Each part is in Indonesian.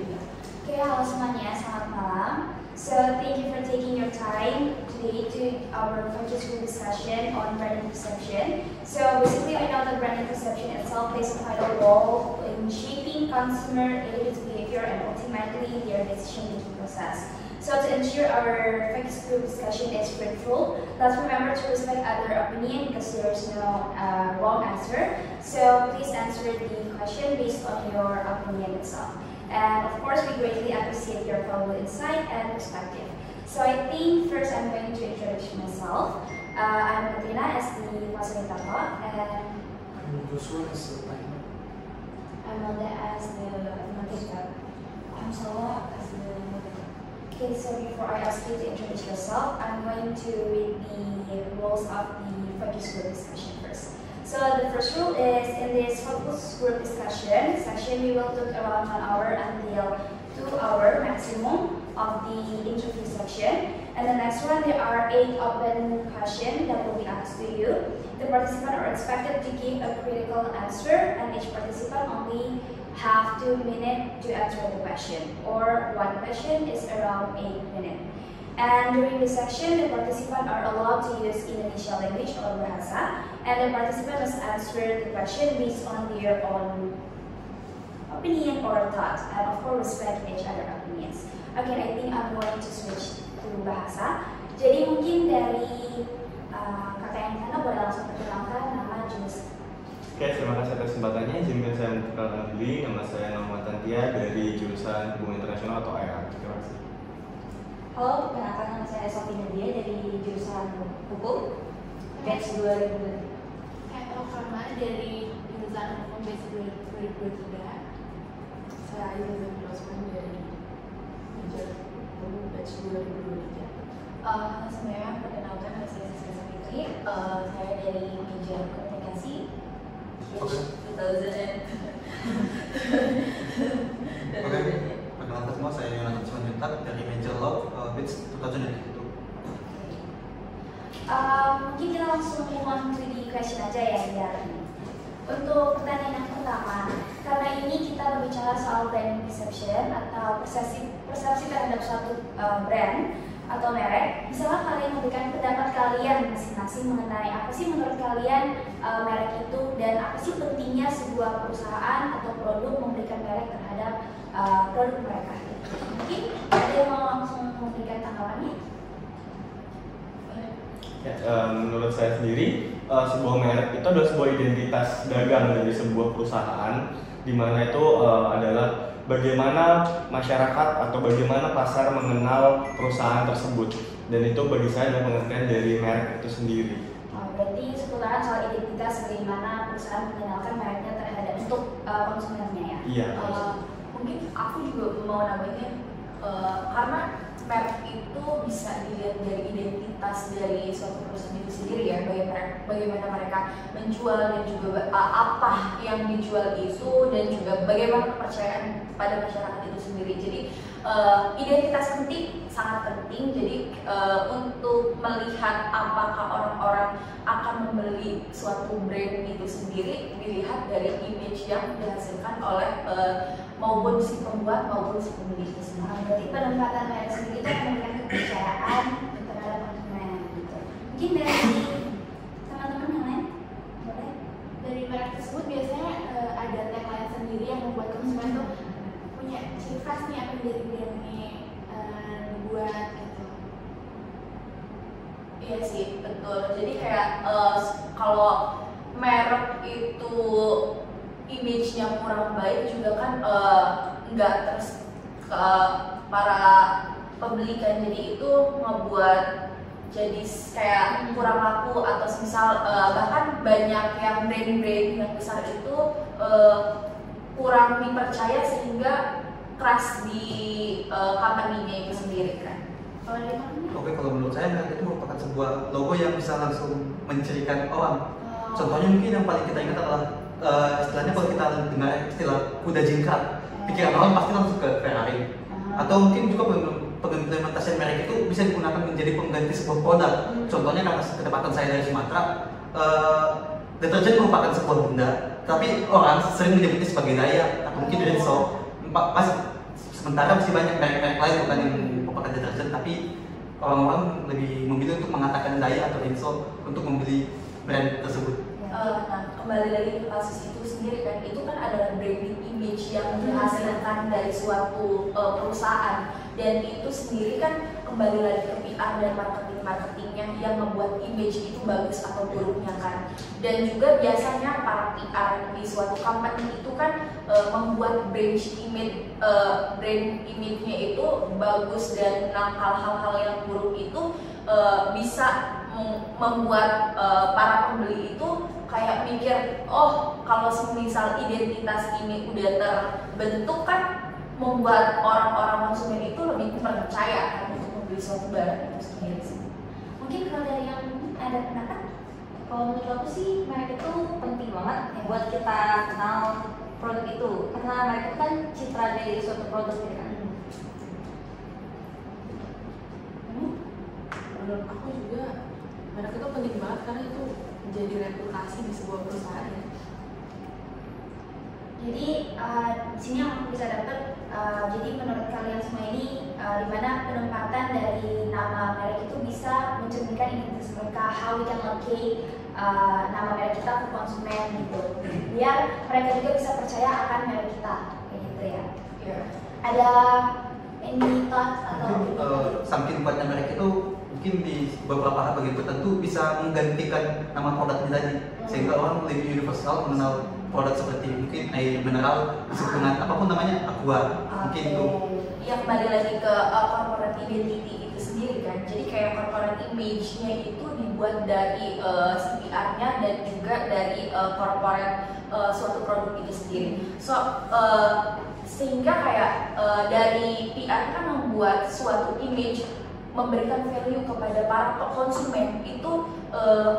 Oke, halo semuanya, selamat malam. So, thank you for taking your time today to our focus group discussion on branding perception. So, basically, I know that branding perception itself plays a vital role in shaping consumer behavior and ultimately their decision-making process. So, to ensure our focus group discussion is fruitful, let's remember to respect other opinion because there is no wrong answer. So, please answer the question based on your opinion itself. And of course, we greatly appreciate your valuable insight and perspective. So I think first I'm going to introduce myself. I'm Katrina as the facilitator, and I'm Joshua as the partner. I'm Melda as the moderator. I'm Sawa as the moderator. Okay, so before I ask you to introduce yourself, I'm going to read the rules of the focus group discussion first. So the first rule is, in this focus group discussion section, we will talk around 1 hour until 2 hour maximum of the interview section. And the next one, there are 8 open questions that will be asked to you. The participants are expected to give a critical answer, and each participant only have 2 minutes to answer the question, or one question is around 8 minutes. And during this section, the participants are allowed to use Indonesian language or bahasa, and the participant must answer the question based on their own opinion or thought, and of course respect each other opinions. Okay, I think I'm going to switch to bahasa. Jadi mungkin dari kakak yang sana boleh langsung perkenalkan nama jenis. Oke, terima kasih atas kesempatannya. Izinkan saya memperkenalkan diri. Nama saya Muhammad Tantia dari jurusan Hubungan Internasional atau IR. Terima kasih. Halo, perkenalkan nama saya Sofi Nadia dari jurusan Hukum batch 2022. Saya Karma dari jurusan Hukum batch 2023. Saya Aizah Rosman dari major Hukum batch 2023. Halo semuanya, perkenalkan nama saya Siska Sapitri. Saya dari major Komunikasi batch 2000. Oke, perkenalkan semua, saya Yonatan Simanjuntak dari Major Law batch 2022. Mungkin kita langsung move on to the question aja ya biar ini. Untuk pertanyaan yang pertama, karena ini kita berbicara soal brand perception atau persepsi terhadap suatu brand atau merek, misalnya kalian memberikan pendapat kalian masing-masing mengenai apa sih menurut kalian merek itu dan apa sih pentingnya sebuah perusahaan atau produk memberikan merek terhadap produk mereka. Mungkin ada yang mau langsung memberikan tanggapannya? Ya, menurut saya sendiri, sebuah merek itu adalah sebuah identitas dagang dari sebuah perusahaan, di mana itu adalah bagaimana masyarakat atau bagaimana pasar mengenal perusahaan tersebut, dan itu bagi saya adalah pengertian dari merek itu sendiri. Berarti seputaran soal identitas bagaimana perusahaan mengenalkan mereknya terhadap untuk konsumennya ya? Iya. Mungkin aku juga mau nambahin karena merek itu bisa dilihat dari identitas dari suatu perusahaan itu sendiri ya, bagaimana mereka menjual dan juga apa yang dijual itu dan juga bagaimana kepercayaan pada masyarakat itu sendiri. Jadi identitas penting, sangat penting. Jadi untuk melihat apakah orang-orang akan membeli suatu brand itu sendiri dilihat dari image yang dihasilkan oleh maupun si pembuat maupun si pembeli itu sendiri. Berarti penempatan merek sendiri itu akan memberikan kepercayaan terhadap konsumen gitu. Mungkin dari teman-teman yang lain boleh? Dari merek tersebut biasanya ada tagline sendiri yang membuat konsumen tuh punya ciri khas nih apa dari brand ini dibuat gitu. Iya sih, betul. Jadi kayak kalau merek itu image-nya kurang baik juga kan nggak terus ke para pembeli kan, jadi itu ngebuat jadi kayak kurang laku atau misal bahkan banyak yang brand-brand yang besar itu kurang dipercaya sehingga crash di company-nya itu sendiri kan. Oke, kalau menurut saya merek itu merupakan sebuah logo yang bisa langsung mencirikan orang. Contohnya mungkin yang paling kita ingat adalah istilahnya kalau kita dengar istilah kuda jingkrak, pikiran orang pasti langsung ke Ferrari. Atau mungkin juga pengimplementasian merek itu bisa digunakan menjadi pengganti sebuah produk. Contohnya karena kedapatan saya dari Sumatera, deterjen merupakan sebuah benda, tapi orang sering menyebutnya sebagai daya atau mungkin rinso. Pas sementara masih banyak merek-merek lain bukan yang merupakan deterjen, tapi orang-orang lebih memilih untuk mengatakan Daya atau Enso untuk membeli brand tersebut. Nah, kembali lagi ke kasus itu sendiri kan, itu kan adalah branding image yang dihasilkan dari suatu perusahaan, dan itu sendiri kan kembali lagi ke PR dan marketingnya yang membuat image itu bagus atau buruknya kan. Dan juga biasanya para PR di suatu company itu kan membuat brand image-nya itu bagus, dan hal-hal yang buruk itu bisa membuat para pembeli itu kayak mikir, oh kalau misal identitas ini udah terbentuk kan, membuat orang-orang konsumen itu lebih percaya kan untuk membeli suatu barang itu sendiri sih. Mungkin kalau dari yang ada pendapat, kalau menurut aku sih merek itu penting banget ya, buat kita kenal produk itu, karena merek itu kan citra dari suatu produk gitu kan. Menurut aku juga merek itu penting banget karena itu menjadi reputasi di sebuah perusahaan ya. Jadi di sini yang aku bisa dapat, jadi menurut kalian semua ini di mana penempatan dari nama merek itu bisa mencerminkan identitas mereka, how we can locate nama merek kita ke konsumen gitu, biar mereka juga bisa percaya akan merek kita, kayak gitu ya. Yeah. Ada any thoughts atau Mungkin saking kuatnya merek itu mungkin di beberapa hal bagi tertentu bisa menggantikan nama produknya tadi, sehingga orang lebih universal mengenal produk seperti mungkin air mineral disebut dengan apapun namanya aqua, mungkin itu. Yang kembali lagi ke corporate identity itu sendiri kan, jadi kayak corporate image-nya itu dibuat dari PR-nya dan juga dari corporate suatu produk itu sendiri. So sehingga kayak dari PR kan membuat suatu image, memberikan value kepada para konsumen itu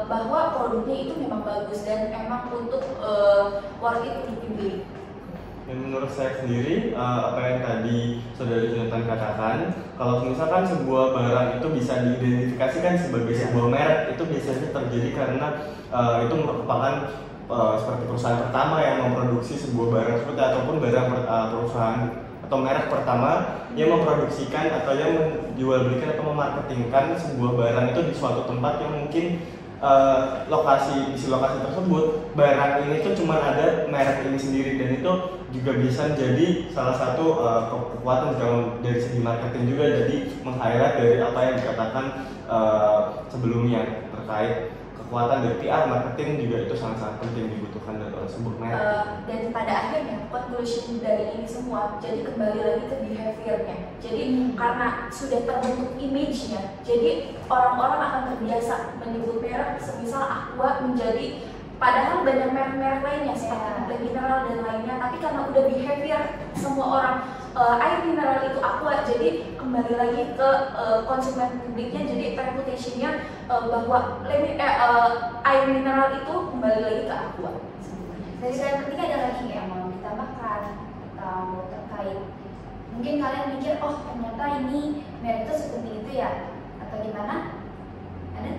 bahwa produknya itu memang bagus dan emang untuk worth it untuk dibeli. Dan menurut saya sendiri, apa yang tadi Saudari Jonathan katakan, kalau misalkan sebuah barang itu bisa diidentifikasikan sebagai sebuah merek, itu biasanya terjadi karena itu merupakan seperti perusahaan pertama yang memproduksi sebuah barang seperti ataupun barang perusahaan atau merek pertama yang memproduksikan atau yang menjual belikan atau memarketingkan sebuah barang itu di suatu tempat yang mungkin di lokasi tersebut barang ini tuh cuma ada merek ini sendiri, dan itu juga bisa menjadi salah satu kekuatan dari segi marketing juga, jadi meng-highlight dari apa yang dikatakan sebelumnya terkait kekuatan dari PR marketing juga itu sangat-sangat penting dibutuhkan dalam sebuah merek. Dan pada akhirnya conclusion dari ini semua jadi kembali lagi ke behaviornya. Jadi karena sudah terbentuk image-nya, jadi orang-orang akan terbiasa menyebut merek semisal Aqua menjadi, padahal banyak merek-merek lainnya seperti mineral dan lainnya, tapi karena udah behavior semua orang air mineral itu Aqua, jadi kembali lagi ke konsumen publiknya, jadi reputation-nya bahwa air mineral itu kembali lagi ke Aqua. dari selain ketiga ada lagi nggak yang mau ditambahkan atau terkait? Mungkin kalian mikir, oh ternyata ini merek itu seperti itu ya, atau gimana? Ada?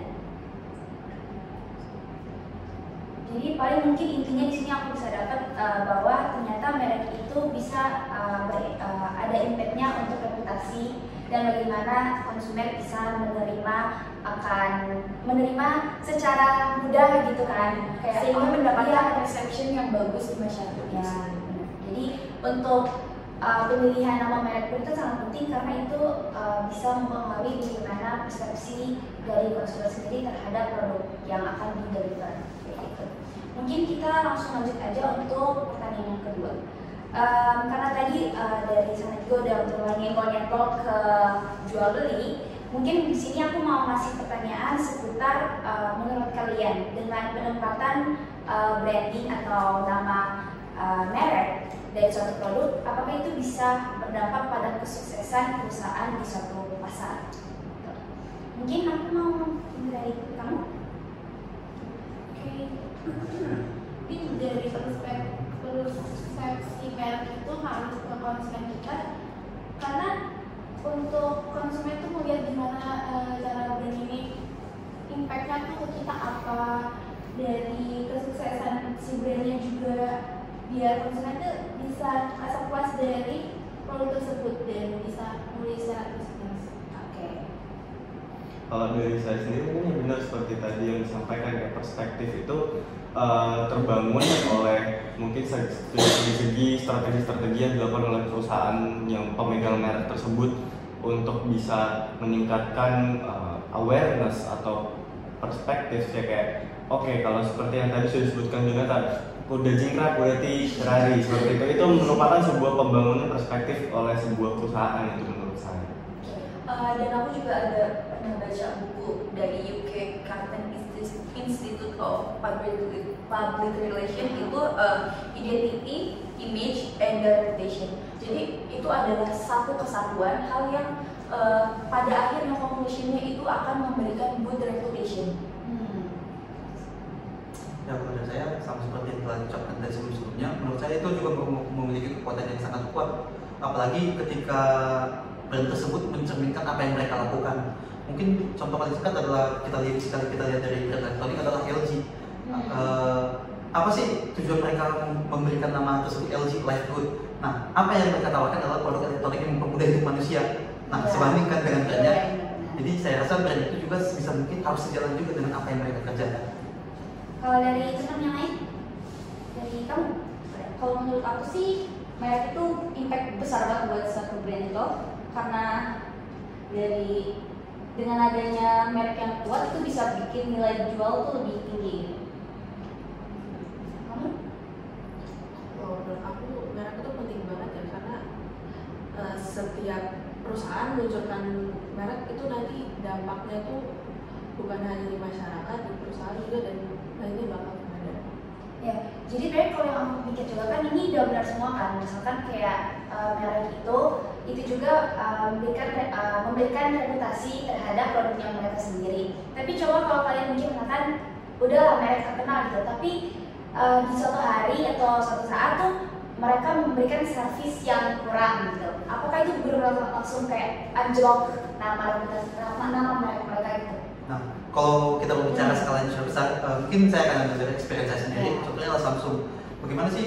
Jadi paling mungkin intinya di sini aku bisa dapat bahwa ternyata merek itu bisa ada impact-nya untuk reputasi dan bagaimana konsumen bisa menerima secara mudah gitu kan, kayak Sehingga mendapatkan perception yang bagus di masyarakat. Ya, benar. Jadi untuk pemilihan nama merek itu sangat penting karena itu bisa mempengaruhi bagaimana persepsi dari konsumen sendiri terhadap produk yang akan di-deliver. Mungkin kita langsung lanjut aja untuk pertanyaan yang kedua. Karena tadi dari sana juga udah mulai nyengkol-nyengkol ke jual beli, mungkin di sini aku mau ngasih pertanyaan seputar menurut kalian dengan penempatan branding atau nama merek dari suatu produk, apakah itu bisa berdampak pada kesuksesan perusahaan di suatu pasar? Mungkin aku mau dari kamu. Mungkin dari persepsi merek itu harus ke konsumen kita, karena untuk konsumen itu melihat gimana cara brand ini impact-nya tuh ke kita apa, dari kesuksesan si brandnya juga, biar konsumen tuh bisa rasa puas dari produk tersebut. Kalau dari saya sendiri mungkin yang benar seperti tadi yang disampaikan ya, perspektif itu terbangun oleh mungkin segi strategi-strategi yang dilakukan oleh perusahaan yang pemegang merek tersebut untuk bisa meningkatkan awareness atau perspektif ya, kayak oke, kalau seperti yang tadi sudah disebutkan Jonathan, kuda jingkrak berarti Ferrari, seperti itu merupakan sebuah pembangunan perspektif oleh sebuah perusahaan itu menurut saya. Dan aku juga ada pernah baca buku dari UK Carleton Institute of Public Relations itu Identity, Image, and Reputation. Jadi itu adalah satu kesatuan hal yang pada akhirnya conclusion-nya itu akan memberikan good reputation. Ya, menurut saya sama seperti yang telah diucapkan dari sebelumnya, menurut saya itu juga memiliki kekuatan yang sangat kuat, apalagi ketika brand tersebut mencerminkan apa yang mereka lakukan. Mungkin contoh paling dekat adalah kita lihat dari brand elektronik adalah LG. Apa sih tujuan mereka memberikan nama tersebut LG Life Good? Nah, apa yang mereka tawarkan adalah produk elektronik yang mempermudah hidup manusia. Nah, sebandingkan dengan brandnya, jadi saya rasa brand itu juga bisa mungkin harus sejalan juga dengan apa yang mereka kerjakan. Kalau dari teman yang lain, dari kamu, kalau menurut aku sih merek itu impact besar banget buat satu brand itu, karena dengan adanya merek yang kuat itu bisa bikin nilai jual tuh lebih tinggi. Kamu? Kalau menurut aku merek itu penting banget ya, karena setiap perusahaan meluncurkan merek itu nanti dampaknya itu bukan hanya di masyarakat, di perusahaan juga, dan lainnya bakal ada. Ya, jadi brand kalau yang aku pikir juga kan ini udah benar semua kan, misalkan kayak merek itu juga memberikan reputasi terhadap produknya mereka sendiri. Tapi coba kalau kalian mungkin mengatakan udahlah merek terkenal gitu, tapi di suatu hari atau suatu saat tuh mereka memberikan servis yang kurang gitu. Apakah itu benar-benar langsung kayak anjlok nama mereka gitu? Nah, kalau kita berbicara skala yang sudah besar, mungkin saya akan ambil dari experience saya sendiri. Contohnya adalah Samsung. Bagaimana sih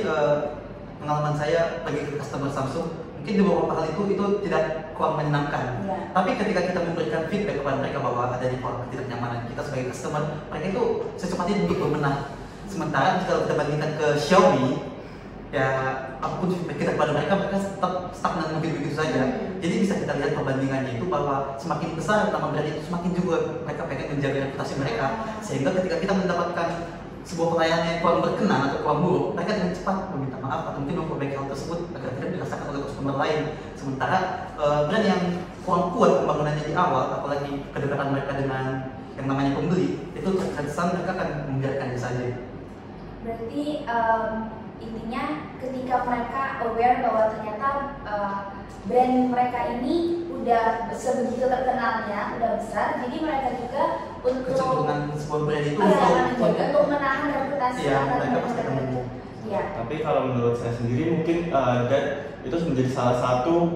pengalaman saya pergi ke customer Samsung? Mungkin di beberapa hal itu tidak kurang menyenangkan. Tapi ketika kita memberikan feedback kepada mereka bahwa ada di ketidaknyamanan kita sebagai customer, mereka itu secepatnya untuk berbenah. Sementara jika kita bandingkan ke Xiaomi, ya apapun feedback kita kepada mereka tetap stagnan mungkin begitu saja. Jadi bisa kita lihat perbandingannya itu bahwa semakin besar nama brand itu, semakin juga mereka pengen menjaga reputasi mereka, sehingga ketika kita mendapatkan sebuah pelayanan yang kurang berkenan atau kurang buruk, mereka dengan cepat meminta maaf atau mungkin memperbaiki hal tersebut agar tidak dirasakan oleh customer lain. Sementara brand yang kurang kuat pembangunannya di awal, apalagi kedekatan mereka dengan yang namanya pembeli, itu terkesan mereka akan membiarkannya saja. Berarti intinya ketika mereka aware bahwa ternyata brand mereka ini udah sebegitu terkenalnya, udah besar, jadi mereka juga untuk kecenderungan sebuah brand itu untuk menahan reputasi mereka pasti akan ya. Tapi kalau menurut saya sendiri mungkin itu menjadi salah satu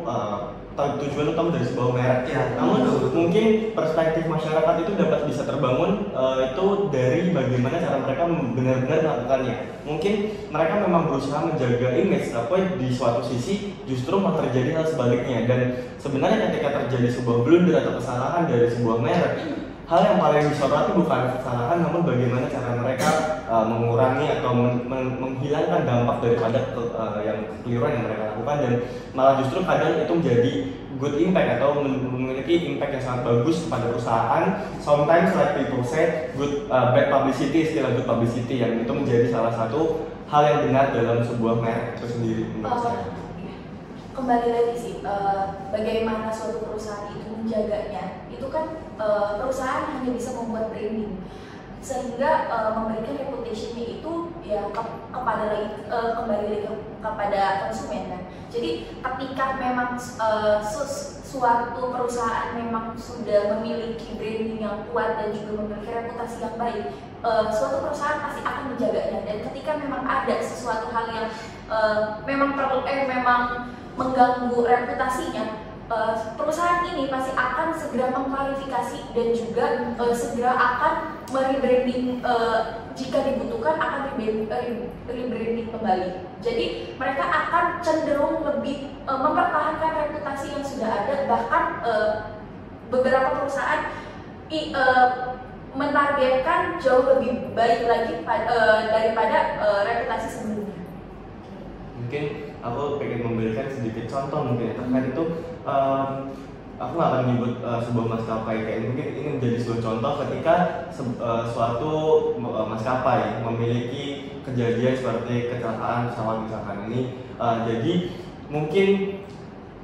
tujuan utama dari sebuah merek. Namun mungkin perspektif masyarakat itu dapat bisa terbangun itu dari bagaimana cara mereka benar-benar melakukannya. Mungkin mereka memang berusaha menjaga image, tapi di suatu sisi justru malah terjadi hal sebaliknya. Dan sebenarnya ketika terjadi sebuah blunder atau kesalahan dari sebuah merek, hal yang paling disoroti bukan kesalahan, namun bagaimana cara mereka mengurangi atau menghilangkan dampak daripada yang kekeliruan yang mereka lakukan, dan malah justru kadang itu menjadi good impact atau memiliki impact yang sangat bagus kepada perusahaan. Sometimes like people say bad publicity, istilah good publicity, yang itu menjadi salah satu hal yang benar dalam sebuah merek itu sendiri menurut saya. Kembali lagi sih, bagaimana suatu perusahaan itu menjaganya, itu kan perusahaan hanya bisa membuat branding, sehingga memberikan reputation-nya itu ya kembali lagi kepada konsumen kan. Jadi ketika memang suatu perusahaan memang sudah memiliki branding yang kuat dan juga memiliki reputasi yang baik, suatu perusahaan pasti akan menjaganya. Dan ketika memang ada sesuatu hal yang memang mengganggu reputasinya, perusahaan ini pasti akan segera mengklarifikasi dan juga segera akan merebranding, jika dibutuhkan akan rebranding kembali. Jadi mereka akan cenderung lebih mempertahankan reputasi yang sudah ada. Bahkan beberapa perusahaan menargetkan jauh lebih baik lagi daripada reputasi sebelumnya. Mungkin aku pengen memberikan sedikit contoh mungkin terkait itu. Aku nggak akan menyebut sebuah maskapai kayak mungkin ini menjadi sebuah contoh ketika suatu maskapai memiliki kejadian seperti kecelakaan pesawat misalkan ini. Jadi mungkin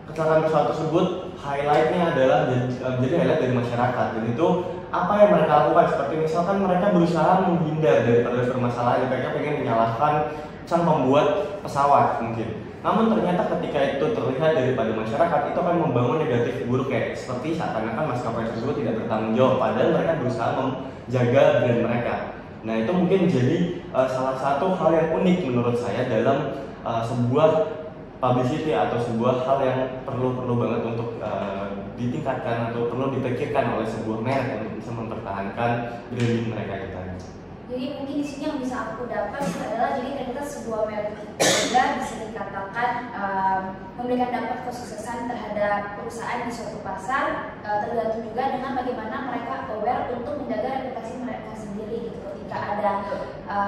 kecelakaan pesawat tersebut highlightnya adalah jadi highlight dari masyarakat, dan itu apa yang mereka lakukan, seperti misalkan mereka berusaha menghindar daripada permasalahan, mereka pengen menyalahkan sang pembuat pesawat mungkin. Namun ternyata ketika itu terlihat daripada masyarakat, itu akan membangun negatif buruk kayak seperti seakan-akan maskapai tersebut tidak bertanggung jawab, padahal mereka berusaha menjaga brand mereka. Nah itu mungkin menjadi salah satu hal yang unik menurut saya dalam sebuah publicity atau sebuah hal yang perlu banget untuk ditingkatkan atau perlu dipikirkan oleh sebuah merek untuk bisa mempertahankan branding mereka itu tadi. Jadi mungkin di sini yang bisa aku dapat adalah jadi ternyata sebuah merek juga bisa dikatakan memberikan dampak kesuksesan terhadap perusahaan di suatu pasar, tergantung juga dengan bagaimana mereka aware untuk menjaga reputasi mereka sendiri gitu. Ketika ada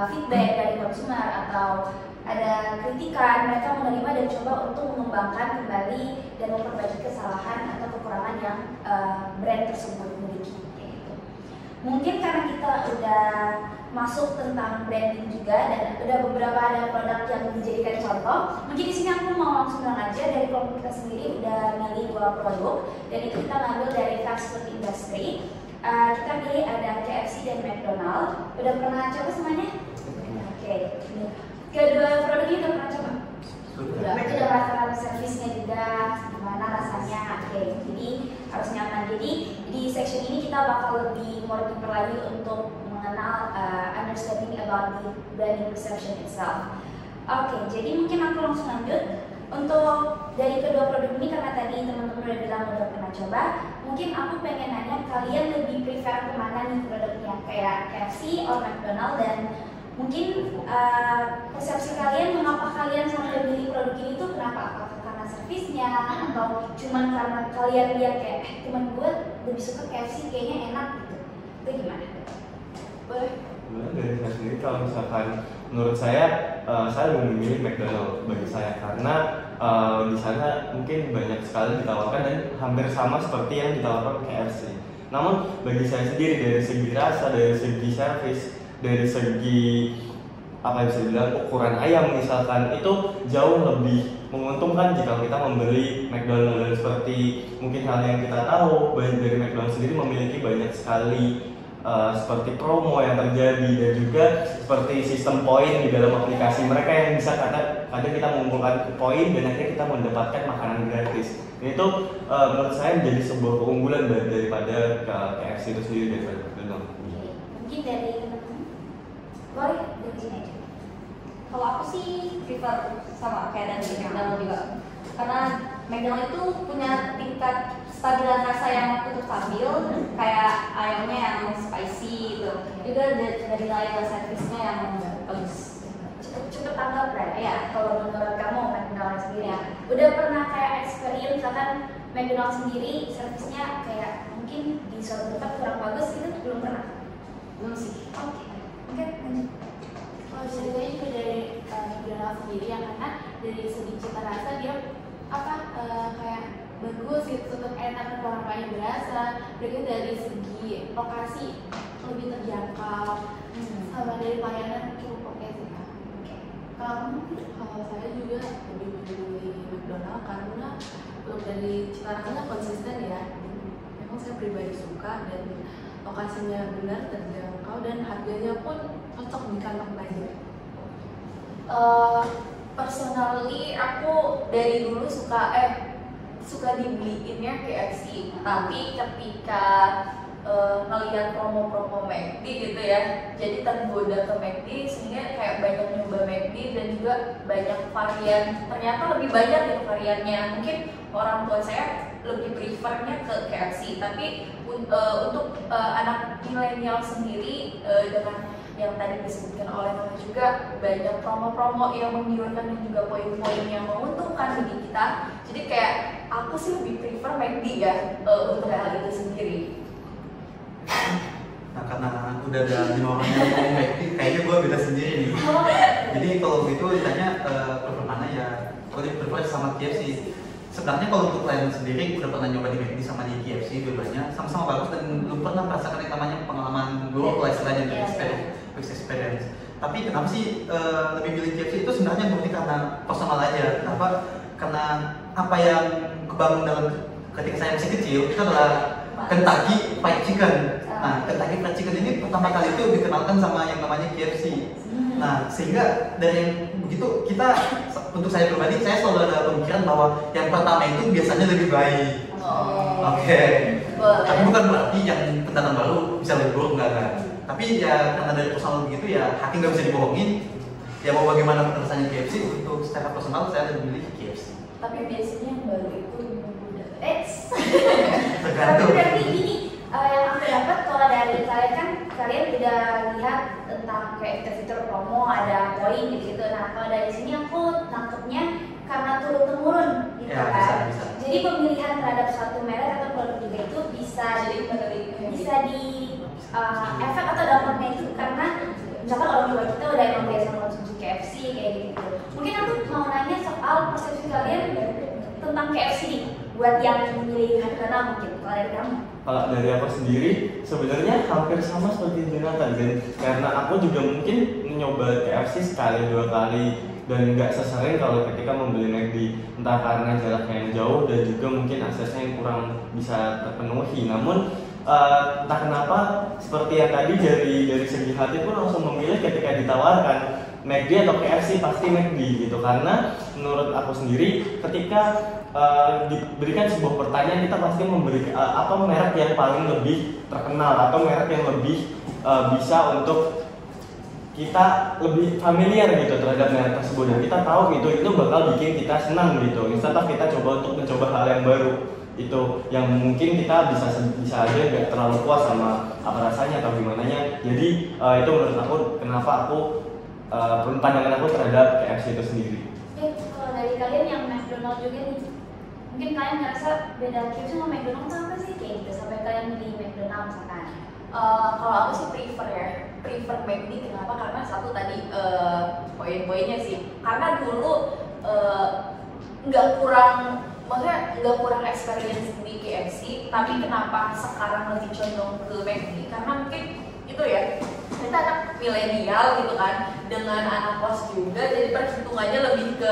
feedback dari konsumer atau ada kritikan, mereka menerima dan coba untuk mengembangkan kembali dan memperbaiki kesalahan atau kekurangan yang brand tersebut miliki. Gitu. Mungkin karena kita udah masuk tentang branding juga dan udah beberapa ada produk yang dijadikan contoh. Mungkin di sini aku mau langsung bilang aja dari kelompok kita sendiri udah milih 2 produk dan itu kita ngambil dari fast food industry. Kita pilih ada KFC dan McDonald. Udah pernah coba semuanya? Oke. Kedua produk ini udah pernah coba? Berarti udah rasa servisnya juga gimana rasanya. Oke. Jadi harus nyaman. Jadi di section ini kita bakal lebih more deeper lagi untuk mengenal understanding about the branding perception itself. Oke, jadi mungkin aku langsung lanjut. Untuk dari kedua produk ini karena tadi teman-teman udah bilang udah pernah coba, mungkin aku pengen nanya kalian lebih prefer kemana nih produknya, kayak KFC atau McDonald, dan mungkin persepsi kalian mengapa kalian sampai beli produk ini tuh kenapa? Apakah karena servisnya atau cuman karena kalian lihat kayak teman gue lebih suka KFC kayaknya enak gitu? Itu gimana? Boleh? Dari saya sendiri kalau misalkan menurut saya lebih memilih McDonald bagi saya karena di sana mungkin banyak sekali ditawarkan dan hampir sama seperti yang ditawarkan KFC. Namun bagi saya sendiri dari segi rasa, dari segi servis, dari segi apa bisa dibilang ukuran ayam misalkan itu jauh lebih menguntungkan jika kita membeli McDonald, dan seperti mungkin hal yang kita tahu dari McDonald sendiri memiliki banyak sekali seperti promo yang terjadi dan juga seperti sistem poin di dalam aplikasi mereka yang bisa kadang kita mengumpulkan poin dan akhirnya kita mendapatkan makanan gratis. Itu menurut saya menjadi sebuah keunggulan daripada KFC itu sendiri daripada McDonald. Mungkin dari teman-teman, boleh dari sini aja. Kalau aku sih prefer sama kayak dari McDonald juga, karena McDonald itu punya tingkat stabilan rasa yang cukup stabil, kayak ayamnya yang spicy gitu, juga dari nilai servisnya yang bagus. Cukup tanggap lah ya. Kalau menurut kamu McDonald sendiri, udah pernah kayak experience misalkan McDonald sendiri servisnya kayak mungkin di suatu tempat kurang bagus gitu, belum pernah? Belum sih. Oke, lanjut. Kalau ceritanya juga dari McDonald sendiri ya, karena dari segi cita rasa dia kayak bagus gitu, tetap enak, orang-orangnya berasa. Berarti dari segi lokasi lebih terjangkau, sama dari pelayanan cukup oke sih Kak. Kalau saya juga lebih memilih McDonald karena untuk dari cita rasanya konsisten ya. Memang saya pribadi suka dan lokasinya benar terjangkau dan harganya pun cocok di kantong belanja. Personally aku dari dulu suka dibeliinnya KFC, tapi ketika ngelihat promo-promo McD gitu ya, jadi tergoda ke McD sehingga kayak banyak nyoba McD dan juga banyak varian, ternyata lebih banyak gitu variannya. Mungkin orang tua saya lebih prefernya ke KFC, tapi untuk anak milenial sendiri dengan yang tadi disebutkan oleh Mama juga banyak promo-promo yang menggiurkan dan juga poin-poin yang menguntungkan bagi kita. Jadi kayak aku sih lebih prefer McD ya untuk hal itu sendiri. udah ada 5 orang yang ngomong McD, kayaknya gue beda sendiri nih. Jadi kalau gitu ditanya prefer mana ya, kalau prefer sama KFC. Sebenarnya kalau untuk klien sendiri udah pernah nyoba di McD sama di KFC, dua-duanya sama-sama bagus dan belum pernah merasakan yang namanya pengalaman buruk lah istilahnya dari experience. Tapi kenapa sih lebih pilih KFC itu sebenarnya murni karena personal aja. Kenapa? Karena apa yang kebangun dalam ketika saya masih kecil itu adalah Kentucky Fried Chicken. Nah, Kentucky Fried Chicken ini pertama kali itu dikenalkan sama yang namanya KFC. Nah, sehingga dari yang begitu kita, untuk saya pribadi, saya selalu ada pemikiran bahwa yang pertama itu biasanya lebih baik. Oke. Tapi bukan berarti yang pendatang baru bisa lebih buruk, enggak. Tapi ya karena dari personal begitu ya, hati nggak bisa dibohongin. Ya mau bagaimana rasanya KFC, untuk secara personal saya lebih milih KFC. Tapi biasanya yang baru itu muda. Tergantung. Tapi berarti gini, yang aku dapat kalau dari kalian kan kalian udah lihat tentang kayak fitur-fitur promo, ada poin gitu. Nah kalau dari sini aku nangkepnya karena turun temurun gitu Ya, kan. bisa. Jadi pemilihan terhadap suatu merek atau produk juga itu bisa di efek atau dampaknya itu karena misalkan orang tua kita udah emang biasa mengonsumsi KFC kayak gitu. Mungkin aku mau nanya soal persepsi kalian tentang KFC nih, buat yang memilih harga mungkin kalau dari kamu. Kalau dari aku sendiri sebenarnya hampir sama seperti Jonathan, dan karena aku juga mungkin mencoba KFC sekali 2 kali dan nggak sesering kalau ketika membeli McD, entah karena jaraknya yang jauh dan juga mungkin aksesnya yang kurang bisa terpenuhi. Namun entah kenapa seperti yang tadi dari segi hati pun langsung memilih ketika ditawarkan McD atau KFC, pasti McD gitu, karena menurut aku sendiri ketika diberikan sebuah pertanyaan kita pasti memberi apa merek yang paling lebih terkenal atau merek yang lebih bisa untuk kita lebih familiar gitu terhadap merek tersebut, dan kita tahu gitu itu bakal bikin kita senang gitu. Instead of kita coba untuk mencoba hal yang baru itu yang mungkin kita bisa aja nggak terlalu puas sama apa rasanya atau gimana nya. Jadi itu menurut aku kenapa aku pandangan aku terhadap KFC itu sendiri. Kalau dari kalian yang McDonald juga nih, mungkin kalian ngerasa beda KFC sama McDonald tuh apa sih kayak gitu sampai kalian milih McDonald misalkan? Kalau aku sih prefer McD. Kenapa? Karena satu tadi poin-poinnya sih. Karena dulu nggak kurang experience di KFC, tapi kenapa sekarang lebih condong ke McD? Karena mungkin itu ya, kita anak milenial gitu kan, dengan anak kos juga, jadi perhitungannya lebih ke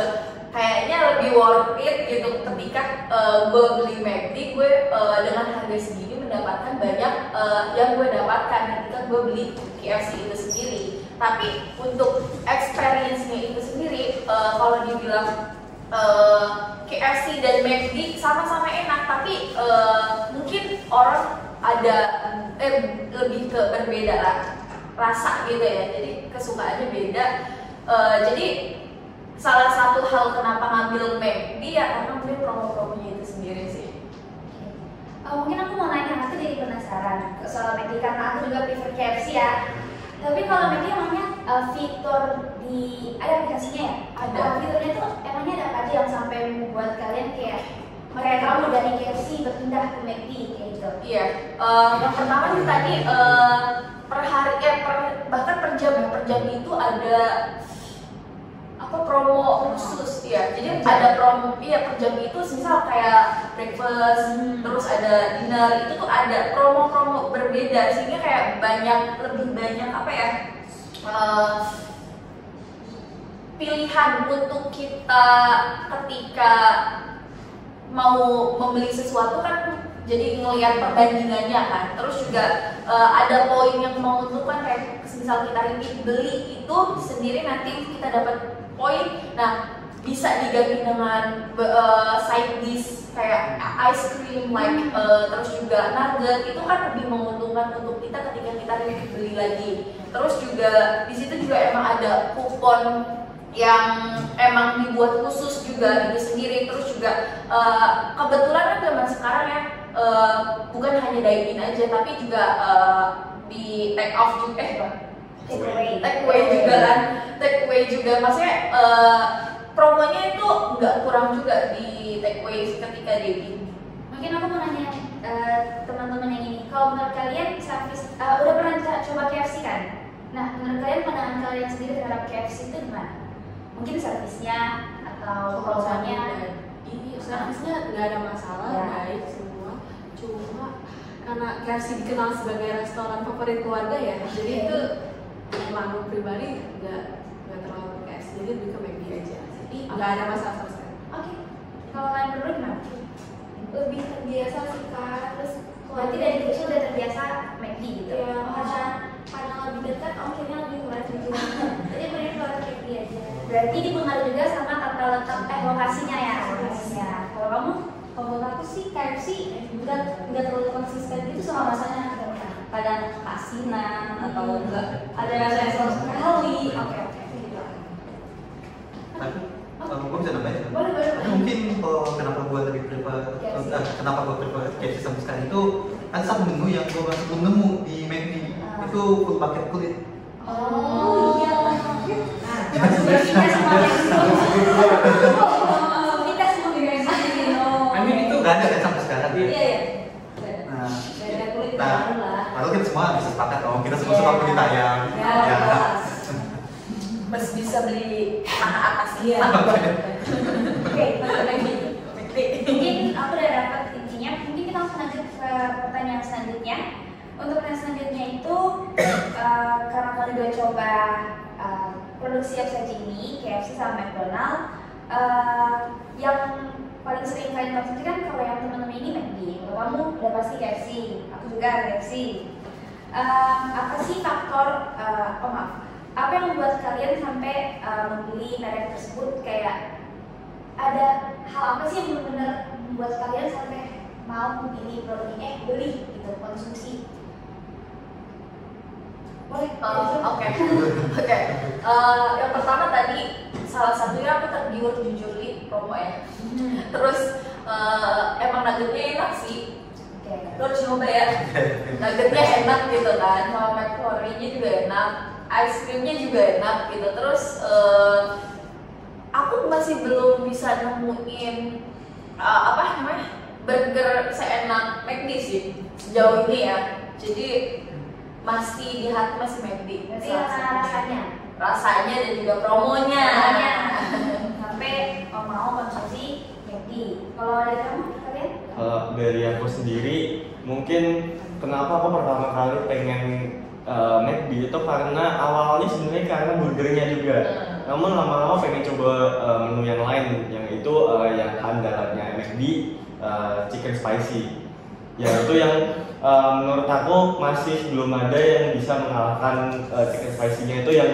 kayaknya lebih worth it gitu ketika gue beli McD, gue dengan harga segini mendapatkan banyak yang gue dapatkan ketika gue beli KFC itu sendiri. Tapi untuk experience-nya itu sendiri, kalau dibilang KFC dan McD sama-sama enak, tapi mungkin orang ada lebih ke berbeda lah rasa gitu ya, jadi kesukaannya beda. Jadi salah satu hal kenapa ngambil McD ya karena mungkin promo-promonya itu sendiri sih. Mungkin aku mau nanya, aku jadi penasaran soal McD karena aku juga prefer KFC ya. Tapi kalau McD emangnya fitur di ada aplikasinya ya? Ada. Fiturnya tuh emangnya ada apa aja yang sampai membuat kalian kayak kamu dari KFC berpindah ke McD kayak gitu? Iya. Yang pertama sih tadi per hari bahkan per jam itu ada apa promo khusus ya. Jadi ada promo per jam itu misal kayak breakfast, terus ada dinner, itu tuh ada promo-promo berbeda sehingga kayak lebih banyak apa ya? Pilihan untuk kita ketika mau membeli sesuatu kan, jadi ngelihat perbandingannya kan. Terus juga ada poin yang menguntungkan kayak misal kita repeat beli itu sendiri nanti kita dapat poin. Nah, bisa diganti dengan side dish kayak ice cream like terus juga nugget, itu kan lebih menguntungkan untuk kita ketika kita repeat beli lagi. Terus juga di situ juga emang ada kupon yang emang dibuat khusus juga itu sendiri. Terus juga kebetulan kan zaman sekarang ya bukan hanya dine-in aja tapi juga di take off juga take away juga maksudnya promonya itu nggak kurang juga di take away ketika dine-in. Mungkin aku mau nanya teman-teman yang ini, kalau menurut kalian service udah pernah coba KFC kan? Nah, menurut kalian pandangan kalian sendiri terhadap KFC itu gimana? Mungkin servisnya atau promonya? Ini servisnya nggak ada masalah, baik semua. Cuma karena KFC dikenal sebagai restoran favorit keluarga ya, jadi itu emang pribadi nggak terlalu ke KFC, jadi lebih ke McD aja. Jadi nggak ada masalah sama sekali. Oke. Kalau kalian berdua gimana? Lebih terbiasa sih Kak, terus Berarti dari kecil udah terbiasa McD gitu? ya karena lebih dekat, akhirnya lebih murah juga. Jadi mending keluar McD aja. Berarti dipengaruhi juga sama tata letak lokasinya ya? Lokasinya. Kalau kamu? Kalau menurut aku sih KFC nggak terlalu konsisten gitu sama rasanya. Kadang asinan atau enggak ada rasa yang selalu sekali. Oke. Tapi gue bisa nambahin kan? Boleh. Tapi mungkin kalau kenapa gue lebih prefer KFC sampai sekarang itu ada satu menu yang gue masih belum nemu di McD, itu full bucket kulit. Oh iya. Nah, sebenarnya semua kita semua biasa gitu. Itu nggak ada kan sampai sekarang. Iya. Nah, Ada kulit nah, baru lah. lalu kita semua bisa sepakat dong, kita semua suka kulit ayam. Ya. Masih bisa beli tanah atas Iya. Oke, mungkin aku udah dapat intinya. Mungkin kita langsung lanjut ke pertanyaan selanjutnya. Untuk pertanyaan selanjutnya itu karena kalian udah coba produksi FCG ini, KFC sama McDonald, yang paling sering kalian konsumsi kan kalau yang teman-teman ini McD, kalau kamu udah pasti KFC, aku juga KFC. Apa sih faktor, apa yang membuat kalian sampai memilih merek tersebut? Kayak ada hal apa sih yang benar-benar membuat kalian sampai mau memilih produk ini, beli gitu, konsumsi? Boleh? Oke. Yang pertama tadi salah satunya aku tergiur jujur di promo ya. Terus emang nuggetnya enak sih. Terus coba ya. Nuggetnya enak gitu kan, sama McFlurry-nya juga enak, ice creamnya juga enak gitu. Terus aku masih belum bisa nemuin burger seenak McD sih sejauh ini ya. Jadi masih di hati masih McD. Berarti karena rasanya dan juga promonya. Sampai mau konsumsi McD. Kalau dari kamu kalian? Kalau dari aku sendiri, mungkin kenapa aku pertama kali pengen McD itu karena awalnya sebenarnya karena burgernya juga. Namun lama-lama pengen coba menu yang lain, yang itu yang andalannya McD, chicken spicy. Ya itu yang menurut aku masih belum ada yang bisa mengalahkan chicken spicy-nya, itu yang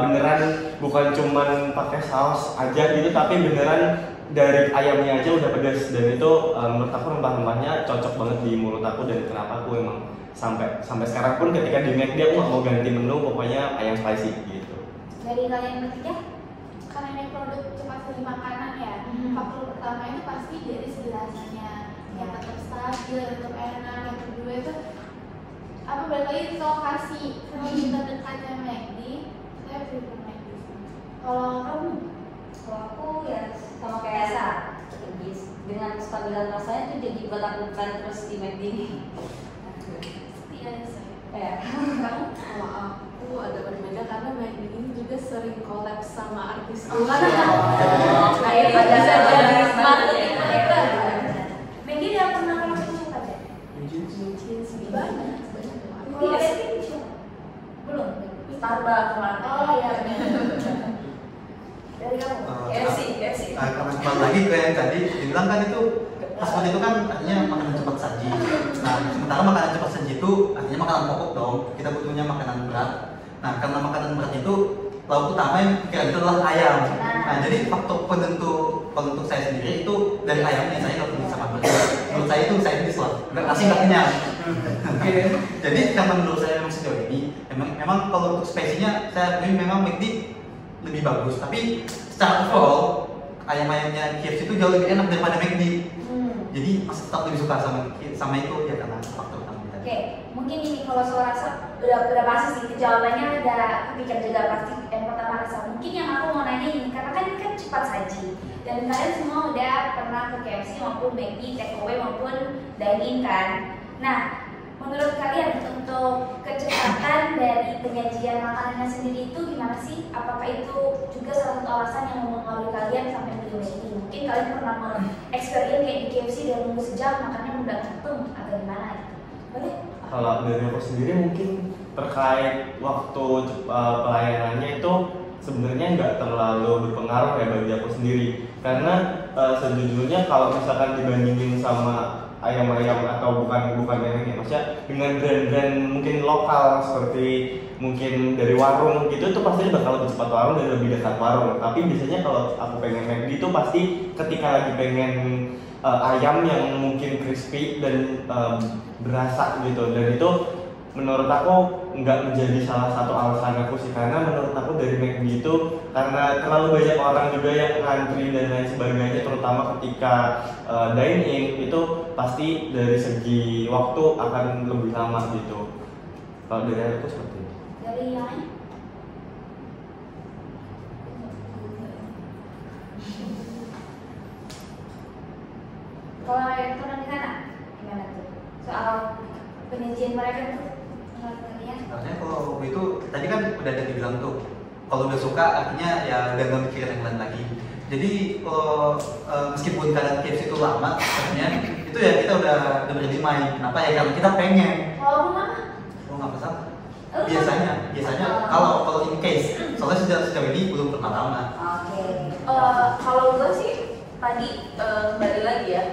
beneran bukan cuman pakai saus aja gitu, tapi beneran dari ayamnya aja udah pedas, dan itu menurut aku rempah-rempahnya cocok banget di mulut aku, dan kenapa aku emang sampai sekarang pun ketika di McD aku nggak mau ganti menu, pokoknya ayam spicy gitu. Dari kalian bertiga? Karena ini produk cepat saji makanan ya, faktor pertama itu pasti dari segi rasanya yang tetap stabil, tetap enak. Yang kedua itu apa, balik lagi ke lokasi, sama kita dekatnya McD, saya prefer McD. Kalau kamu? Kalau aku ya sama kayak Esa, dengan kestabilan rasanya tuh jadi buat aku pengen terus di McD. Iya saya. Ya. Kamu? Kalau aku agak berbeda karena McD ini juga sering collab sama artis Oh, luar. Kayak pada Bisa jadi marketing mereka. McD udah pernah kamu suka aja? banyak. Kalau kalian belum? Starbucks kemarin. Oh iya. Dari kamu? KFC. Karena kembali lagi ke yang tadi dibilang kan itu fast food itu kan artinya makanan cepat saji. Nah, sementara makanan cepat saji itu artinya makanan pokok dong. Kita butuhnya makanan berat. Nah, karena makanan berat itu lauk utama yang kira itu adalah ayam. Nah, jadi faktor penentu kalau untuk saya sendiri itu dari ayamnya. Saya nggak bisa makan. Menurut saya itu saya bisa nggak kasih nggak kenyang. Jadi karena menurut saya memang sejauh ini memang kalau untuk spesiesnya saya akui memang McD lebih bagus. Tapi secara overall ayam-ayamnya KFC itu jauh lebih enak daripada McD. Jadi masih tetap lebih suka sama itu ya karena faktor utama tadi. Oke, mungkin ini kalau soal rasa udah pasti sih, jawabannya udah kepikir juga pasti. Yang pertama rasa. Mungkin yang aku mau nanya ini karena kan ini kan cepat saji dan kalian semua udah pernah ke KFC maupun McD, take away maupun dine in kan. Nah, menurut kalian untuk kecepatan dari penyajian makanannya sendiri itu gimana sih? Apakah itu juga salah satu alasan yang mempengaruhi kalian sampai beli ini? Mungkin kalian pernah experience kayak di KFC dan nunggu sejam makannya mudah ketum atau gimana gitu. Boleh? Kalau dari aku sendiri mungkin terkait waktu pelayanannya itu sebenarnya nggak terlalu berpengaruh ya bagi aku sendiri, karena sejujurnya kalau misalkan dibandingin sama ayam-ayam atau bukan yang ini, maksudnya dengan brand-brand mungkin lokal seperti mungkin dari warung gitu, itu pasti bakal lebih cepat warung dan lebih dekat warung. Tapi biasanya kalau aku pengen McD itu pasti ketika lagi pengen ayam yang mungkin crispy dan berasa gitu, dan itu menurut aku nggak menjadi salah satu alasan aku sih, karena menurut aku dari McD itu karena terlalu banyak orang juga yang ngantri dan lain sebagainya, terutama ketika dine in itu pasti dari segi waktu akan lebih lama gitu. Kalau dari aku seperti itu. Dari yang lain? Kalau yang teman sana gimana tuh? Soal penyajian mereka tuh menurut kalian? Sebenarnya kalau itu tadi kan udah ada dibilang tuh, kalau udah suka artinya ya udah nggak mikirin yang lain lagi. Jadi kalau meskipun kalian KFC itu lama, sebenarnya itu ya kita udah berani main. Kenapa ya? Karena kita pengen. Walaupun lama? Oh nggak masalah. Biasanya kalau in case, soalnya sejauh ini belum pernah lama. Oke. Kalau gue sih tadi kembali lagi ya,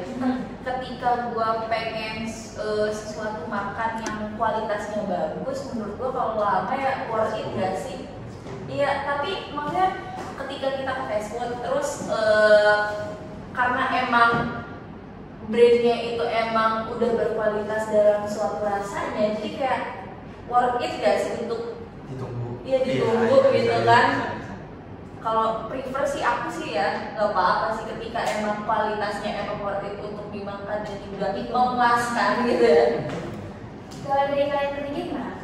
ketika gue pengen sesuatu makan yang kualitasnya bagus, menurut gue kalau lama ya worth it gak sih? Iya, tapi maksudnya ketika kita ke fast food terus karena emang brandnya itu emang udah berkualitas dalam suatu rasanya, jadi kayak worth it gak sih untuk Ditunggu. iya ditunggu gitu kan? Kalau prefer sih aku sih ya nggak apa-apa sih ketika emang kualitasnya emang worth it untuk dimakan dan juga memuaskan gitu ya. Kalau dari kalian bertiga gimana?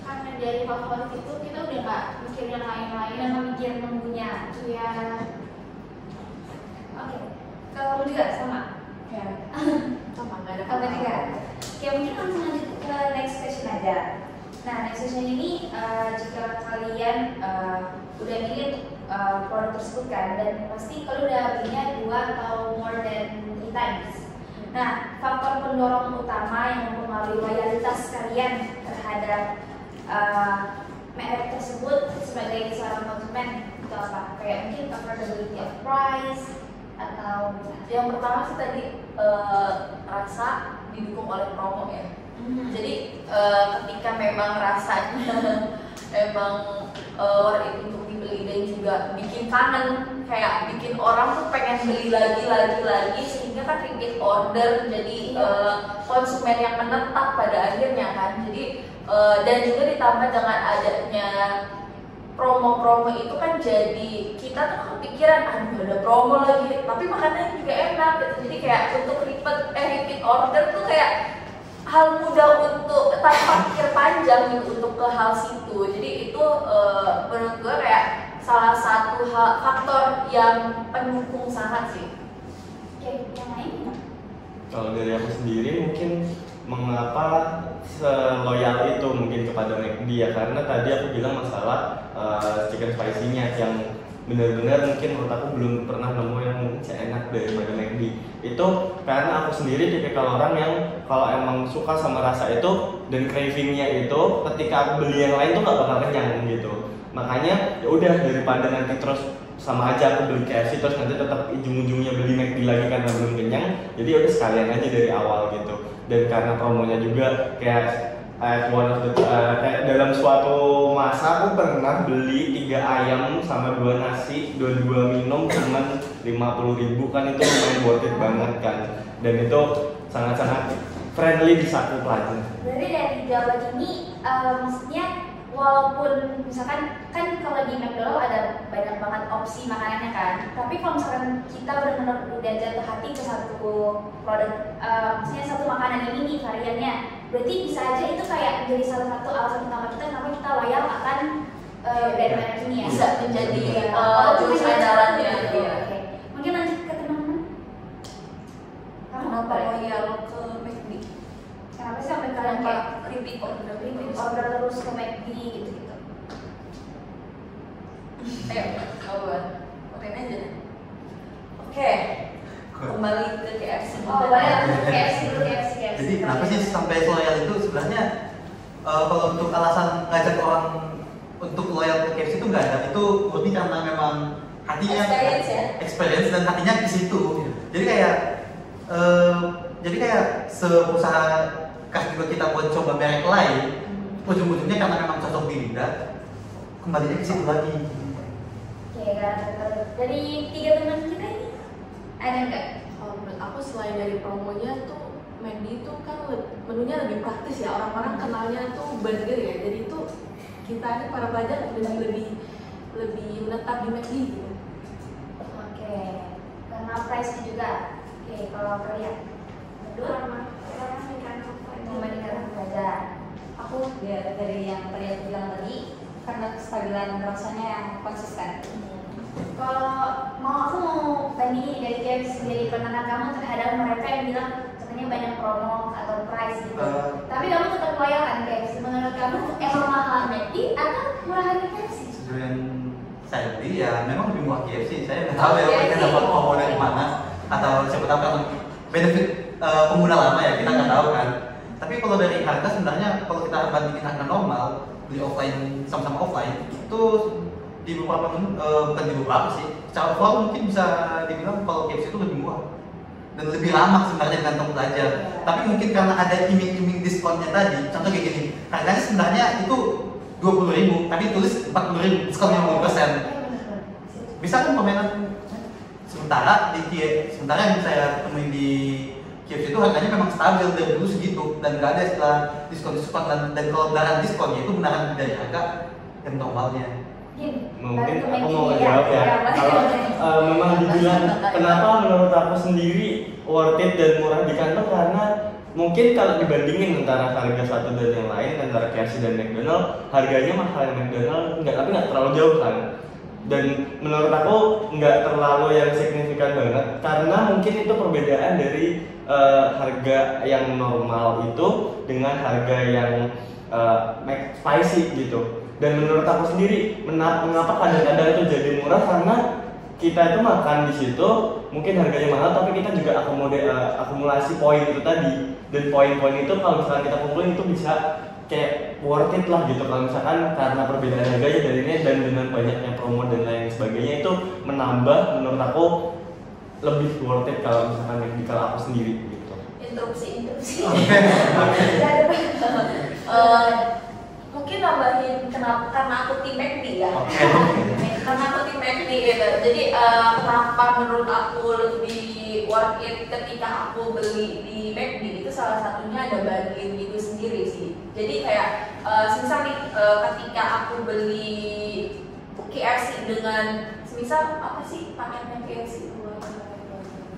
Karena dari favorit itu kita udah nggak mikir yang lain-lain. Yang memikir nunggunya. Iya. Oke. Kalau lu juga sama? Ya. Sama nggak ada Apa juga? Oke, mungkin langsung lanjut ke next question aja. Nah, next question ini jika kalian udah milih produk tersebut kan, dan pasti kalau udah belinya 2 atau more than 3 times. Nah, faktor pendorong utama yang mempengaruhi loyalitas kalian terhadap merek tersebut sebagai seorang konsumen itu apa? Kayak mungkin affordability of price atau Yang pertama sih tadi rasa didukung oleh promo ya. Jadi ketika memang rasanya emang worth it untuk dibeli dan juga bikin kangen, kayak bikin orang tuh pengen beli lagi sehingga kan repeat order, jadi konsumen yang menetap pada akhirnya kan. Jadi dan juga ditambah dengan adanya promo-promo itu kan jadi kita tuh kepikiran aduh ada promo lagi, tapi makanannya juga enak gitu. Jadi kayak untuk repeat order tuh kayak hal mudah untuk tanpa pikir panjang gitu untuk ke hal situ. Jadi itu menurut gue kayak salah satu faktor yang pendukung sangat sih. Oke, yang lain gimana? Kalau dari aku sendiri mungkin mengapa seloyal itu mungkin kepada McD ya, karena tadi aku bilang masalah chicken spicy-nya yang benar-benar mungkin menurut aku belum pernah nemu yang seenak daripada McD. Itu karena aku sendiri tipikal orang yang kalau emang suka sama rasa itu dan craving-nya itu ketika aku beli yang lain tuh gak bakal kenyang gitu. Makanya ya udah daripada nanti terus sama aja aku beli KFC terus nanti tetap ujung-ujungnya beli McD lagi karena belum kenyang. Jadi udah sekalian aja dari awal gitu. Dan karena promonya juga kayak kayak dalam suatu masa aku pernah beli 3 ayam sama 2 nasi, 2 minum cuman 50.000 kan, itu lumayan worth it banget kan. Dan itu sangat-sangat friendly di saku pelajar. Berarti dari jawaban ini maksudnya walaupun misalkan kan kalau di McDonald's ada banyak banget opsi makanannya kan, tapi kalau misalkan kita benar-benar udah jatuh hati ke satu produk, maksudnya satu makanan ini nih variannya, berarti bisa aja itu kayak jadi salah satu alasan utama kita kenapa kita loyal akan brand merek ini ya. Bisa menjadi jurus mungkin andalannya. Oke. Mungkin lanjut ke teman-teman. Kenapa loyal ke McD? Kenapa sih sampai kalian kayak repeat order terus ke McD gitu-gitu. Ayo, kawan, okein aja. Oke, kembali ke KFC. Oh, boleh KFC dulu. Jadi kenapa sih sampai loyal itu sebenarnya kalau untuk alasan ngajak orang untuk loyal ke KFC itu nggak ada, itu murni karena memang hatinya experience dan hatinya di situ. Jadi kayak seberusaha kasih juga kita buat coba merek lain, ujung-ujungnya karena memang cocok di lidah, kembalinya ke situ lagi. Oke, dari 3 teman kita ini ada nggak? Kalau menurut aku selain dari promonya tuh McD itu kan menunya lebih praktis ya, orang-orang kenalnya tuh burger ya, jadi itu kita ini para pelajar lebih menetap di McD gitu. Oke, karena price-nya juga. Oke, kalau kalian membandingkan pelajar. Aku ya dari yang tadi aku bilang tadi, karena kestabilan rasanya yang konsisten. Kalau aku mau bandingin dari KFC, dari pandangan kamu terhadap mereka yang bilang katanya banyak promo atau price gitu. Tapi kamu tetap loyal kan KFC. Menurut kamu emang mahal McD atau murah harga KFC? Sebenarnya saya beli ya memang lebih murah KFC. Saya nggak tahu ya mereka dapat promo dari mana, atau siapa tahu kan benefit pengguna lama ya, kita nggak tahu kan. Tapi kalau dari harga sebenarnya kalau kita bandingin harga normal beli offline sama-sama offline itu di beberapa bukan di beberapa sih, secara overall mungkin bisa dibilang kalau KFC itu lebih murah dan lebih lama sebenarnya di kantong pelajar. Tapi mungkin karena ada iming-iming diskonnya tadi, contoh kayak gini, harganya sebenarnya itu 20.000 tapi tulis 40.000, diskon 50%. Bisa kan permainan sementara yang saya temuin di KFC itu harganya memang stabil dari dulu segitu dan nggak ada istilah diskon dan kalau benaran diskonnya itu benaran dari harga yang normalnya. Mungkin aku mau jawab ya. Kalau memang dibilang kenapa menurut aku sendiri worth it dan murah di kantong, karena mungkin kalau dibandingin antara harga satu dan yang lain antara KFC dan McDonald, harganya mahal McDonald tapi nggak terlalu jauh kan. Dan menurut aku nggak terlalu yang signifikan banget karena mungkin itu perbedaan dari harga yang normal itu dengan harga yang McSpicy gitu. Dan menurut aku sendiri mengapa kadang-kadang itu jadi murah, karena kita itu makan di situ mungkin harganya mahal tapi kita juga akumulasi poin itu tadi, dan poin-poin itu kalau misalkan kita kumpulin itu bisa kayak worth it lah gitu. Kalau misalkan karena perbedaan harganya dari ini dan dengan banyaknya promo dan lain sebagainya itu menambah, menurut aku lebih worth it kalau misalkan kalau aku sendiri gitu. Interupsi. Mungkin nambahin karena aku tim McD ya. Karena aku tim McD gitu. Jadi kenapa menurut aku lebih worth it ketika aku beli di McD itu salah satunya ada bundling itu sendiri sih. Jadi kayak semisal nih ketika aku beli KFC dengan semisal apa sih paketnya KFC itu?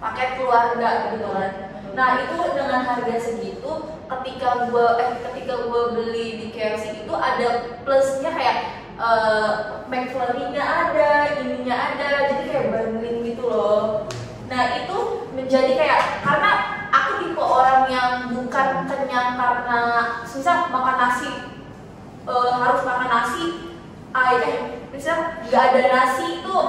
Paket keluarga gitu kan. Nah itu dengan harga segitu, ketika gue beli di KFC itu ada plusnya kayak McFlurry-nya ada, ininya ada, jadi kayak bundling gitu loh. Nah itu menjadi kayak, karena aku tipe orang yang bukan kenyang karena susah makan nasi, harus makan nasi, misal nggak ada nasi itu.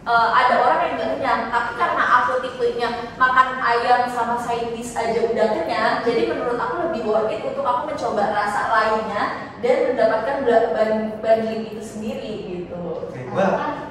Ada orang yang nggak kenyang, tapi karena aku tipenya makan ayam sama side dish aja udah kenyang, jadi menurut aku lebih worth it untuk aku mencoba rasa lainnya dan mendapatkan bundling itu sendiri gitu.